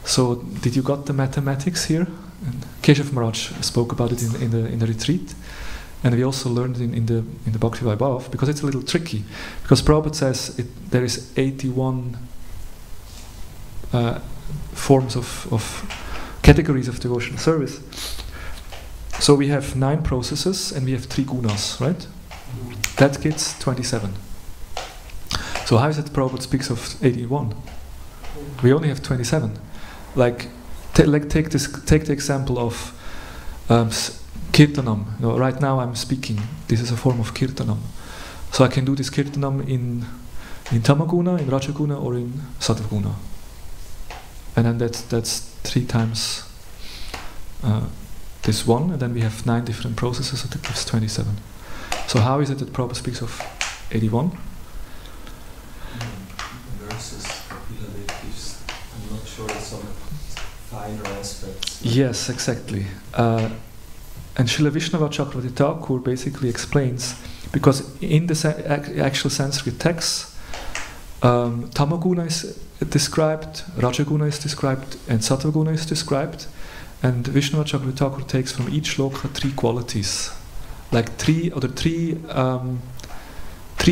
So, did you got the mathematics here? And Keshav Maharaj spoke about it in the retreat. and we also learned in the Bhakti Vaibhav, because it's a little tricky. Because Prabhupada says there is 81 forms of categories of devotional service. So we have 9 processes and we have 3 gunas, right? That gets 27. So how is it Prabhupada speaks of 81? We only have 27. Like take the example of kirtanam. You know, right now I'm speaking. This is a form of kirtanam. So I can do this kirtanam in tamaguna, in rajaguna, or in sattvaguna. And then that's 3 times this one, and then we have 9 different processes, so that gives 27. So how is it that Prabhupada speaks of 81? Verses, I'm not sure, some finer aspects. Yes, exactly. And Srila Vishnava Chakravarti Thakur basically explains, because in the actual Sanskrit text, Tamaguna is described, Rajaguna is described, and Sattvaguna is described, and Vishnava Chakravarti Thakur takes from each shloka 3 qualities, like 3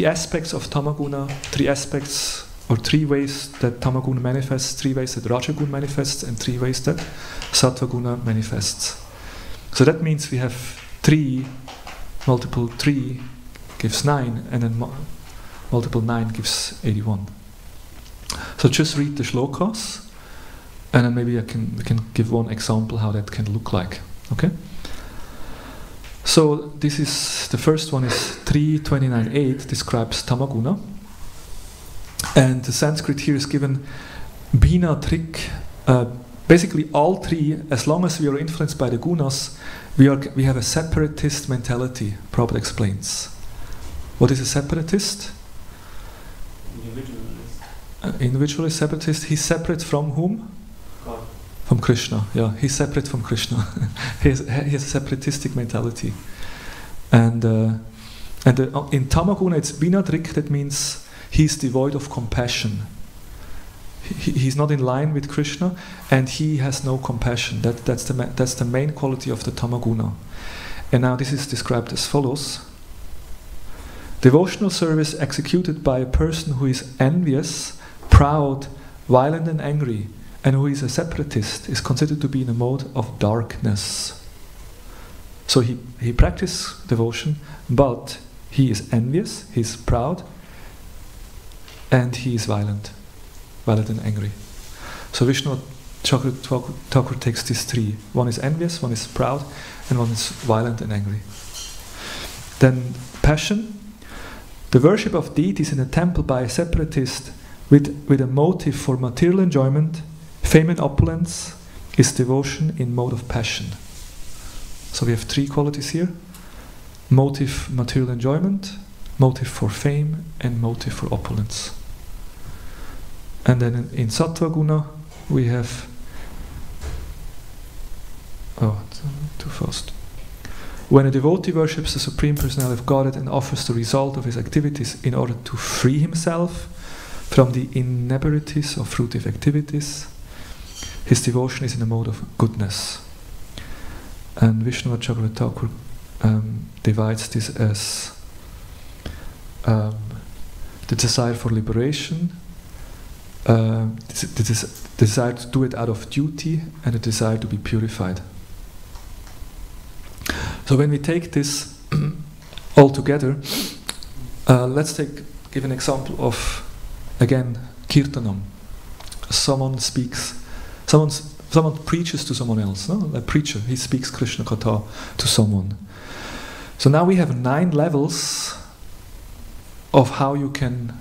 aspects of Tamaguna, 3 aspects or 3 ways that Tamaguna manifests, 3 ways that Rajaguna manifests, and 3 ways that Sattvaguna manifests. So that means we have 3 multiple 3 gives 9, and then multiple 9 gives 81. So just read the shlokas, and then maybe we can give one example how that can look like. Okay? So this is the first one is 3.29.8 describes Tamaguna, and the Sanskrit here is given Bina Trik. Basically, all 3, as long as we are influenced by the gunas, we have a separatist mentality. Prabhupada explains. What is a separatist? Individualist, separatist. He's separate from whom? God. From Krishna. Yeah, he's separate from Krishna. he has a separatistic mentality. And in Tamaguna, it's Binadrik. That means he's devoid of compassion. He's not in line with Krishna, and he has no compassion. That's the main quality of the Tamaguna. And now this is described as follows: devotional service executed by a person who is envious, proud, violent and angry, and who is a separatist, is considered to be in a mode of darkness. So he practices devotion, but he is envious, he is proud, and he is violent and angry. So Vishnu Chakravarti Thakur takes these 3. One is envious, one is proud, and one is violent and angry. Then passion. The worship of deities in a temple by a separatist with a motive for material enjoyment, fame and opulence, is devotion in mode of passion. So we have 3 qualities here: motive, material enjoyment, motive for fame, and motive for opulence. And then in Sattvaguna we have too fast. When a devotee worships the Supreme Personality of Godhead and offers the result of his activities in order to free himself from the inebrities of fruitive activities, his devotion is in a mode of goodness. And Vishnava Chakravarti Thakur divides this as the desire for liberation, the desire to do it out of duty, and the desire to be purified. So when we take this all together, let's give an example of, again, kirtanam. Someone preaches to someone else, no? A preacher, he speaks Krishna Katha to someone. So now we have 9 levels of how you can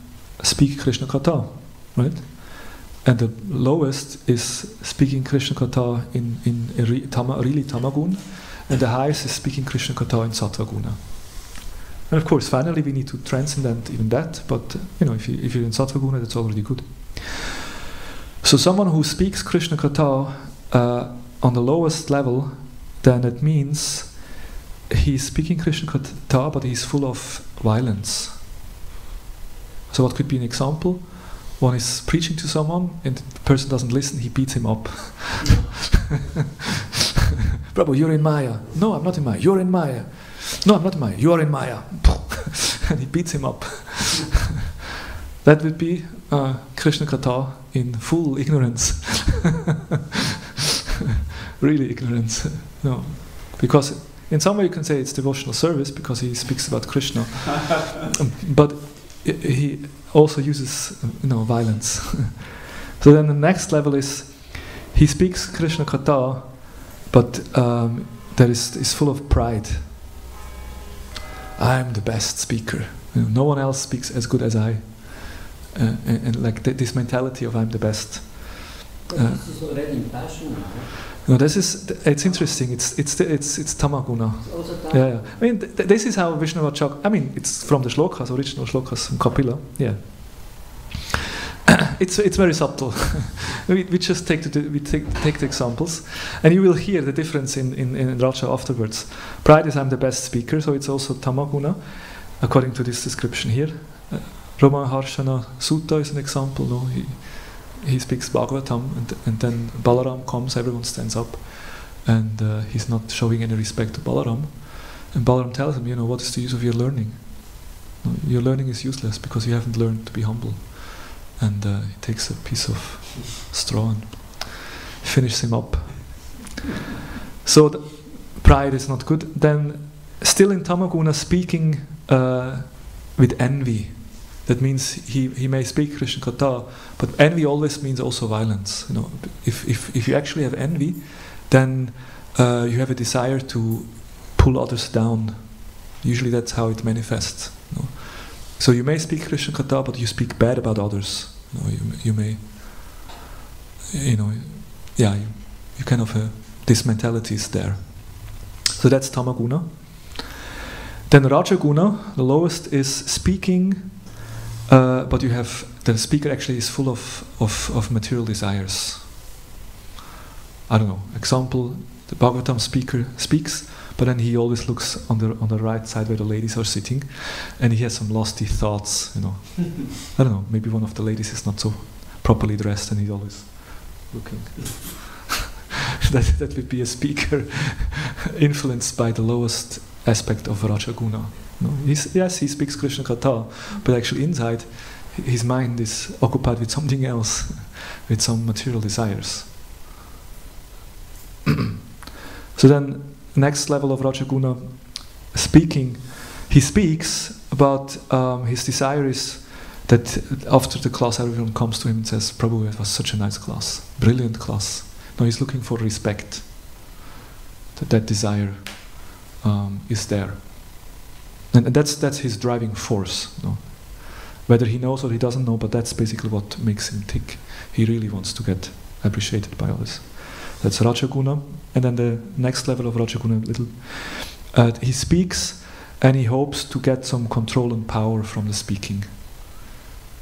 speak Krishna Katha, right? And the lowest is speaking Krishna Katha in really Tamagun, and the highest is speaking Krishna Katha in Sattvaguna. And of course, finally, we need to transcend even that, but if you're in Sattvaguna, that's already good. So someone who speaks Krishna Katha on the lowest level, then it means he's speaking Krishna Katha, but he's full of violence. So what could be an example? One is preaching to someone, and the person doesn't listen, he beats him up. Prabhu, you're in Maya. No, I'm not in Maya. You're in Maya. No, I'm not in Maya. You're in Maya. And he beats him up. That would be Krishna Katha in full ignorance. Really ignorance. No. Because in some way you can say it's devotional service because he speaks about Krishna. But he also uses violence. So then the next level is he speaks Krishna Katha, but that is full of pride. I'm the best speaker. No one else speaks as good as I. And like this mentality of I'm the best. This is already in passion now. No, it's interesting. It's tamaguna. It's also Yeah. I mean, this is how Vishnavachak. I mean, it's from the shlokas, original shlokas from Kapila. Yeah. It's very subtle. we just take the examples, and you will hear the difference in Raja afterwards. Pride is I'm the best speaker, so it's also tamaguna, according to this description here. Rama Harshana Sutta is an example. No, he speaks Bhagavatam, and then Balaram comes, everyone stands up, and he's not showing any respect to Balaram. And Balaram tells him, what is the use of your learning? No, your learning is useless because you haven't learned to be humble. And he takes a piece of straw and finishes him up. So pride is not good. Then, still in Tamaguna, speaking with envy. That means he may speak Krishna Katha, but envy always means also violence. If you actually have envy, then you have a desire to pull others down. Usually that's how it manifests. So you may speak Krishna Katha, but you speak bad about others. You may, you kind of this mentality is there. So that's Tamaguna. Then Rajaguna, the lowest, is speaking. But you have the speaker actually is full of material desires. I don't know. Example: the Bhagavatam speaker speaks, but then he always looks on the right side where the ladies are sitting, and he has some lusty thoughts. I don't know. Maybe one of the ladies is not so properly dressed, and he's always looking. that would be a speaker influenced by the lowest aspect of Rajaguna. He speaks Krishna Katha, but actually inside, his mind is occupied with something else, with some material desires. So then, next level of Rajaguna, speaking, he speaks, but his desire is that after the class, everyone comes to him and says, "Prabhu, it was such a nice class, brilliant class." No, he's looking for respect. That desire is there. And that's his driving force. Whether he knows or he doesn't know, but that's basically what makes him tick. He really wants to get appreciated by others. That's Rajaguna. And then the next level of Rajaguna, he speaks and he hopes to get some control and power from the speaking.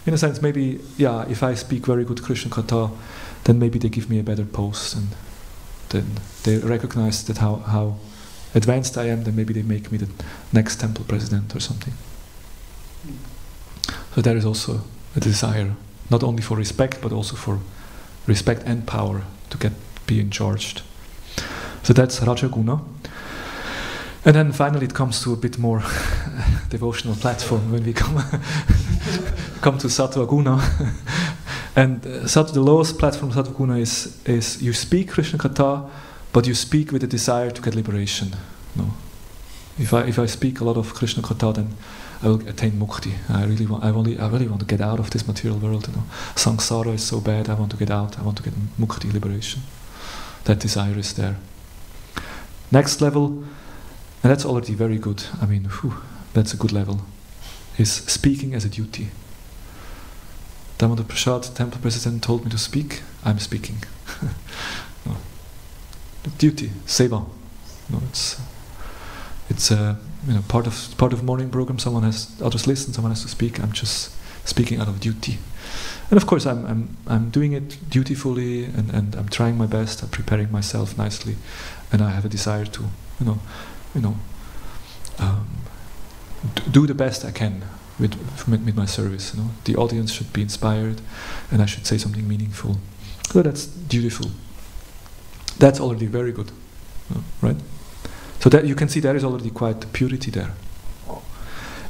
In a sense, maybe, if I speak very good Krishna Katha, then maybe they give me a better post, and then they recognize that how advanced I am, then maybe they make me the next temple president or something. So there is also a desire, not only for respect, but also for respect and power to be in charge. So that's Rajaguna. And then finally it comes to a bit more devotional platform when we come to Sattva Guna. And the lowest platform of Sattva Guna is you speak Krishna Katha, but you speak with a desire to get liberation. If I speak a lot of Krishna Katha, then I will attain mukti. I really want to get out of this material world. Samsara is so bad. I want to get out. I want to get mukti, liberation. That desire is there. Next level, and that's already very good. I mean, that's a good level. Is speaking as a duty. Damodar Prasad, the temple president, told me to speak. I'm speaking. Duty, seva. It's part of morning program. Others listen. Someone has to speak. I'm just speaking out of duty, and of course I'm doing it dutifully, and I'm trying my best. I'm preparing myself nicely, and I have a desire to do the best I can with my service. The audience should be inspired, and I should say something meaningful. So that's dutiful. That's already very good. right? So that you can see there is already quite purity there.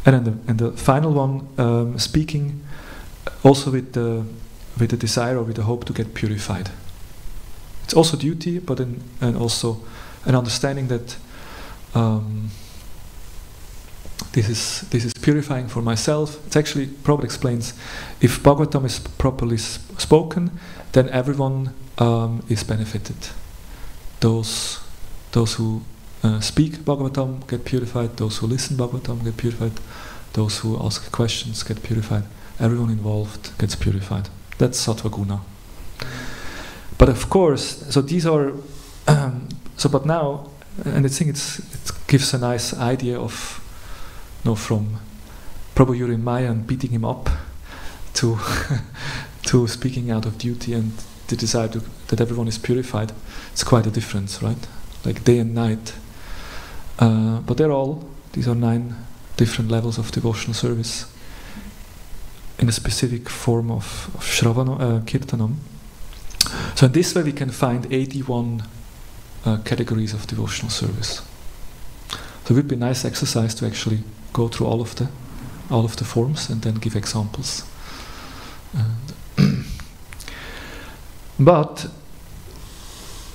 And then the final one, speaking also with the desire or with the hope to get purified. It's also duty, but and also an understanding that this is purifying for myself. It actually probably explains if Bhagavatam is properly spoken, then everyone is benefited. Those who speak Bhagavatam get purified. Those who listen Bhagavatam get purified. Those who ask questions get purified. Everyone involved gets purified. That's Sattva Guna. But of course, so these are. But now, and I think it gives a nice idea of, from Prabhu Yuri Maya and beating him up to to speaking out of duty and the desire that everyone is purified. It's quite a difference, right? Like day and night. But these are 9 different levels of devotional service in a specific form of Shravana, Kirtanam. So in this way we can find 81 categories of devotional service. So it would be a nice exercise to actually go through all of the forms and then give examples. But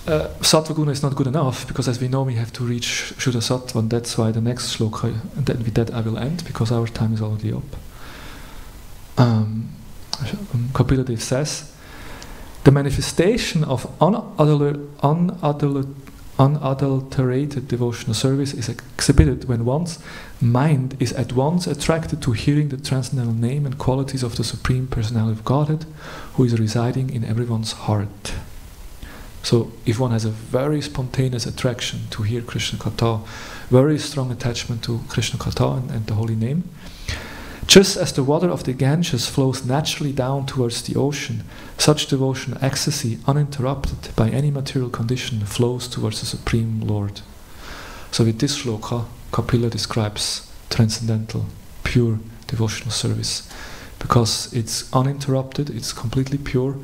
Sattva Guna is not good enough, because as we know we have to reach Shuddha Sattva, and that's why the next shloka, and then with that I will end because our time is already up. Kapila Dev says, the manifestation of unadulterated devotional service is exhibited when one's mind is at once attracted to hearing the transcendental name and qualities of the Supreme Personality of Godhead, who is residing in everyone's heart. So if one has a very spontaneous attraction to hear Krishna Katha, very strong attachment to Krishna Katha and the holy name, just as the water of the Ganges flows naturally down towards the ocean, such devotional ecstasy, uninterrupted by any material condition, flows towards the Supreme Lord. So with this shloka, Kapila describes transcendental, pure devotional service, because it's uninterrupted, it's completely pure,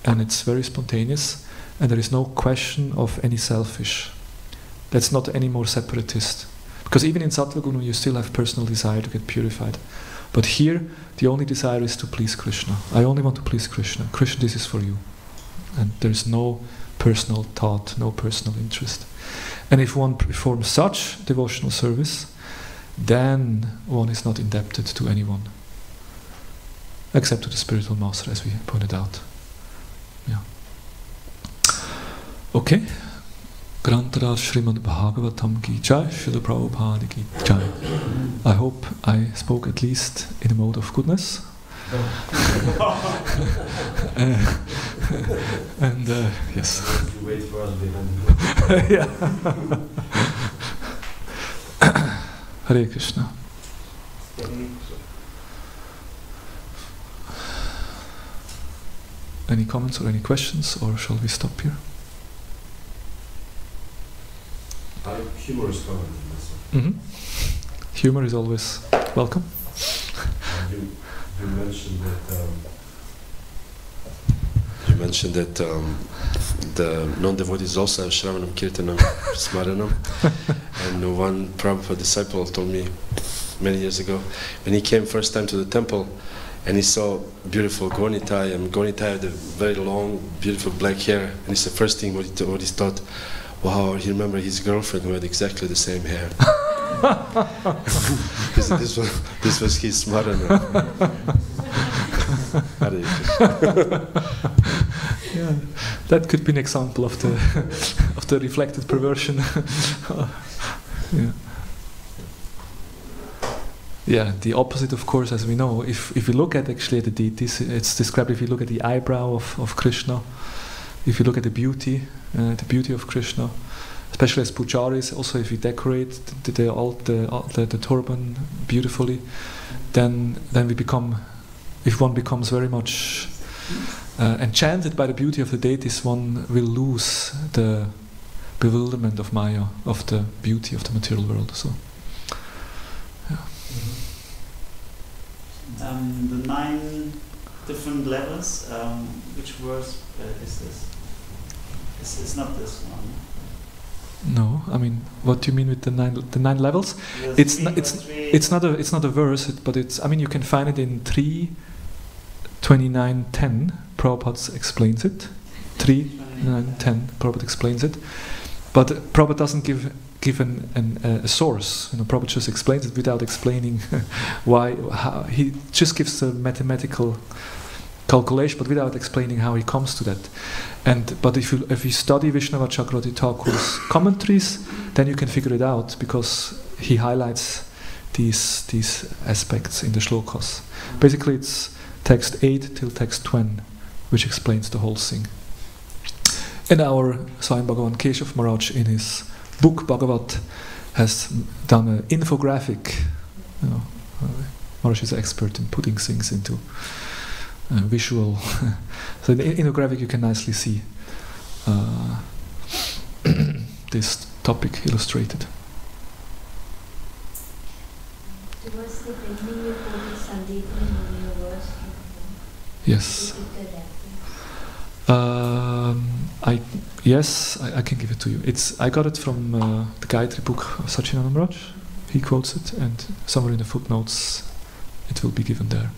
and it's very spontaneous, and there is no question of any selfish. That's not any more separatist. Because even in Sattva Guna you still have personal desire to get purified. But here, the only desire is to please Krishna. I only want to please Krishna. Krishna, this is for you. And there is no personal thought, no personal interest. And if one performs such devotional service, then one is not indebted to anyone. Except to the spiritual master, as we pointed out. Yeah. Okay. Grantaraj Srimad Bhagavatam ki jai, Srila Prabhupada ki jai. I hope I spoke at least in a mode of goodness. And yes. Wait for us behind. Yeah. Hare Krishna. Any comments or any questions, or shall we stop here? Humor is common. Humor is always welcome. You mentioned that the non-devotees also have Shravanam, Kirtanam, Smaranam. And one Prabhupada disciple told me many years ago, when he came first time to the temple and he saw beautiful Gaunitai, and Gaunitai had a very long, beautiful black hair, and it's the first thing what he thought, wow, he remembered his girlfriend who had exactly the same hair. this was his Smarana. Yeah, that could be an example of the reflected perversion. Yeah. Yeah, the opposite, of course, as we know. If you look at actually the deities, it's described. If you look at the eyebrow of Krishna, if you look at the beauty of Krishna, especially as pujaris, also if you decorate the turban beautifully, then we become, if one becomes very much enchanted by the beauty of the deities, one will lose the bewilderment of Maya, of the beauty of the material world. So, yeah. The 9 different levels, which verse is this? It's not this one. No, I mean, what do you mean with the nine levels? It's not a verse, but it's. I mean, you can find it in 3:29:10. Prabhupada explains it. 3:29:10. Prabhupada explains it, but Prabhupada doesn't give a source. Prabhupada just explains it without explaining why. How, he just gives a mathematical calculation, but without explaining how he comes to that. But if you study Vishnava Chakravarti Thakur's commentaries, then you can figure it out, because he highlights these aspects in the shlokas. Basically, it's text 8 till text 20, which explains the whole thing. And our Swami Bhagavan Keshav Maharaj, in his book Bhagavat, has done an infographic. Maharaj is an expert in putting things into visual. So in the infographic you can nicely see this topic illustrated. Towards the beginning you quoted Sandeep in your verse. Yes. I can give it to you. I got it from the Gayatri book of Satchidananda Maharaj. He quotes it, and somewhere in the footnotes it will be given there.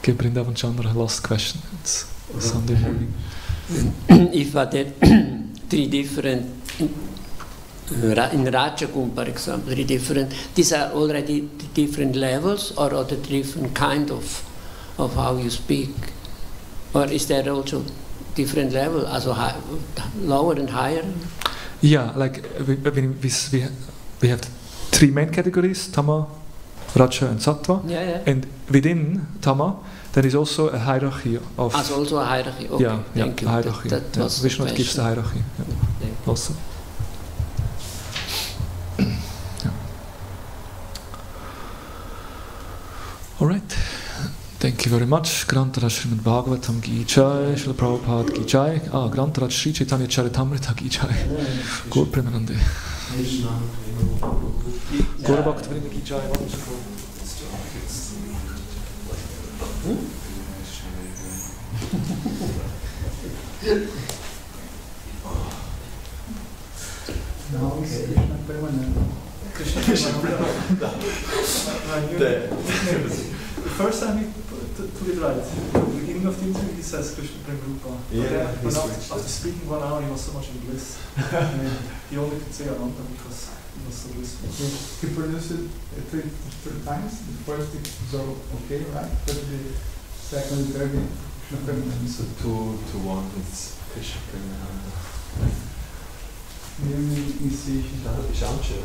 Okay, Brindavan Chandra, last question. It's Sunday morning. If there three different, in Rajaguna, for example, these are already different levels, or are the different kind of how you speak? Or is there also different level, also lower and higher? Yeah, like we have three main categories: Tama, Raja and Sattva. Yeah. And within Tama, there is also a hierarchy of... Also a hierarchy, okay. Thank you. Hierarchy. That was Vishnu gives the hierarchy. Yeah. Also. Alright. Thank you very much. Grantaraj Srimad Bhagavatam Ki Jai, Srila Prabhupada Ki Jai. Grantaraj Sri Chaitanya Charitamrita Ki Jai. Gaur Premanande. Gaur Bhakta Vrinda Ki Jai. Krishna Premarupa Dasa. The first time he took it right, at the beginning of the interview he says Krishna Premarupa. Yeah, but after speaking 1 hour he was so much in bliss. He only could say Ananda because he was so blissful. He pronounced it three times. The first is so okay, right? But the second and third Krishna Premarupa. So 2 to 1 it's Krishna Premarupa. Maybe see Da habe ich auch schon.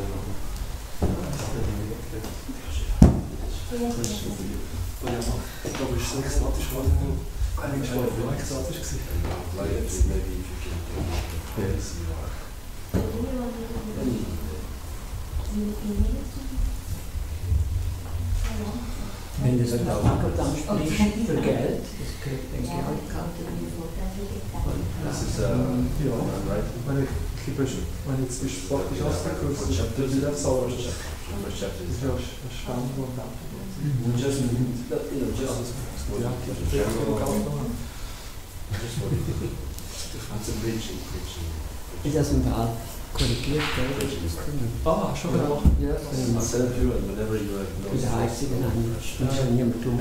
Ich glaube, es war exotisch geworden. Eigentlich war es exotisch gewesen. Wenn das der Bhagavatam spricht für Geld, das kriegt ein Geldkarte. Das ist right. Wenn jetzt die Sport ist ausgekürzt, dann ist das so. Das ist ja spannend und Ist das ein Wahl korrigiert? Schon. Ja, das heißt sie genannt. Ich habe niemand tun.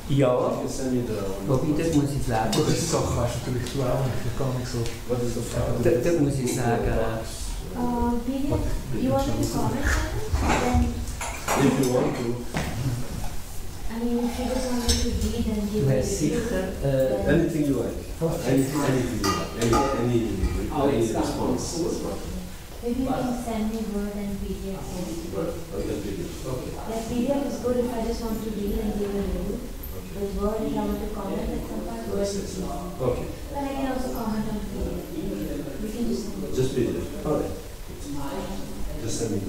Ja, wobei das muss ich sagen. Das Sache hast du natürlich du auch nicht, gar nicht so. Das muss ich sagen. You want to comment on it? If you want to. I mean, if you just wanted to read and give Wer sicher. Anything you like. Anything you like. Any response. maybe you can send me Word and PDF. Okay. That PDF is good if I just want to read and give a review. With Word, if I want to comment at some part, Word is good. Okay. But I can also comment on PDF. We can just PDF. Alright. Just send me the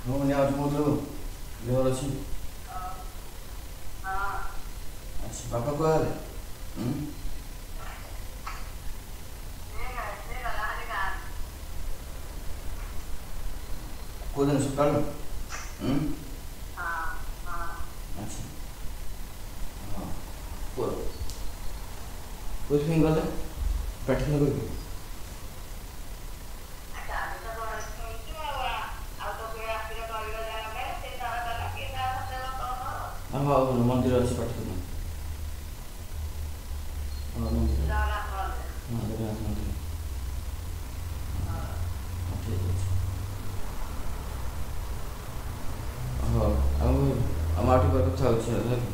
ମୁଁ ନିଆଉଛି କହୁଥିଲୁ ଦେହର ଅଛି ଆଚ୍ଛା ବାପା କୁଆଡ଼େ କୋଉଦିନ ସକାଳୁ ଆଚ୍ଛା ହଁ କୋଉଥିପାଇଁ ଗଲେ ପ୍ରାର୍ଥନା କରିବି ହଉ ମନ୍ଦିର ଅଛି ପ୍ରାର୍ଥନା ମନ୍ଦିର ହଁ ଜଗନ୍ନାଥ ମନ୍ଦିର ଠିକ୍ ଅଛି ହଉ ଆଉ ଆଉ ଟିକେ କଥା ହେଉଛି ହେଲା କି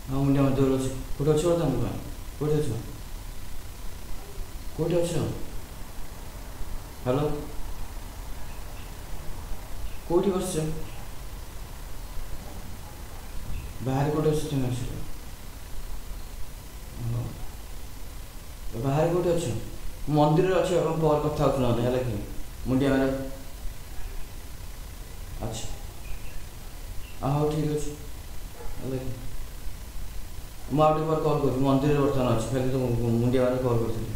ହଁ ମୁଣ୍ଡିଆ ମଧ୍ୟ ଅଛି କେଉଁଠି ଅଛି ବର୍ତ୍ତମାନ କେଉଁଠି ଅଛ କେଉଁଠି ଅଛ ହ୍ୟାଲୋ କେଉଁଠି ବସିଛ ବାହାରେ କେଉଁଠି ଅଛ ତୁମେ ଆସିଲ ବାହାରେ କେଉଁଠି ଅଛ ମନ୍ଦିରରେ ଅଛି ଆପଣ ପରେ କଥା ହେଉଛୁ ନହେଲେ ହେଲା କି ମୁଣ୍ଡିଆ ମାର ଆଚ୍ଛା ହଉ ଠିକ୍ ଅଛି ହେଲା କି ମୁଁ ଆଉ ଟିକେ ପରେ କଲ୍ କରୁଛି ମନ୍ଦିରରେ ବର୍ତ୍ତମାନ ଅଛି ଖାଲି ତ ମୁଣ୍ଡିଆ ମାର କଲ୍ କରିଥିଲି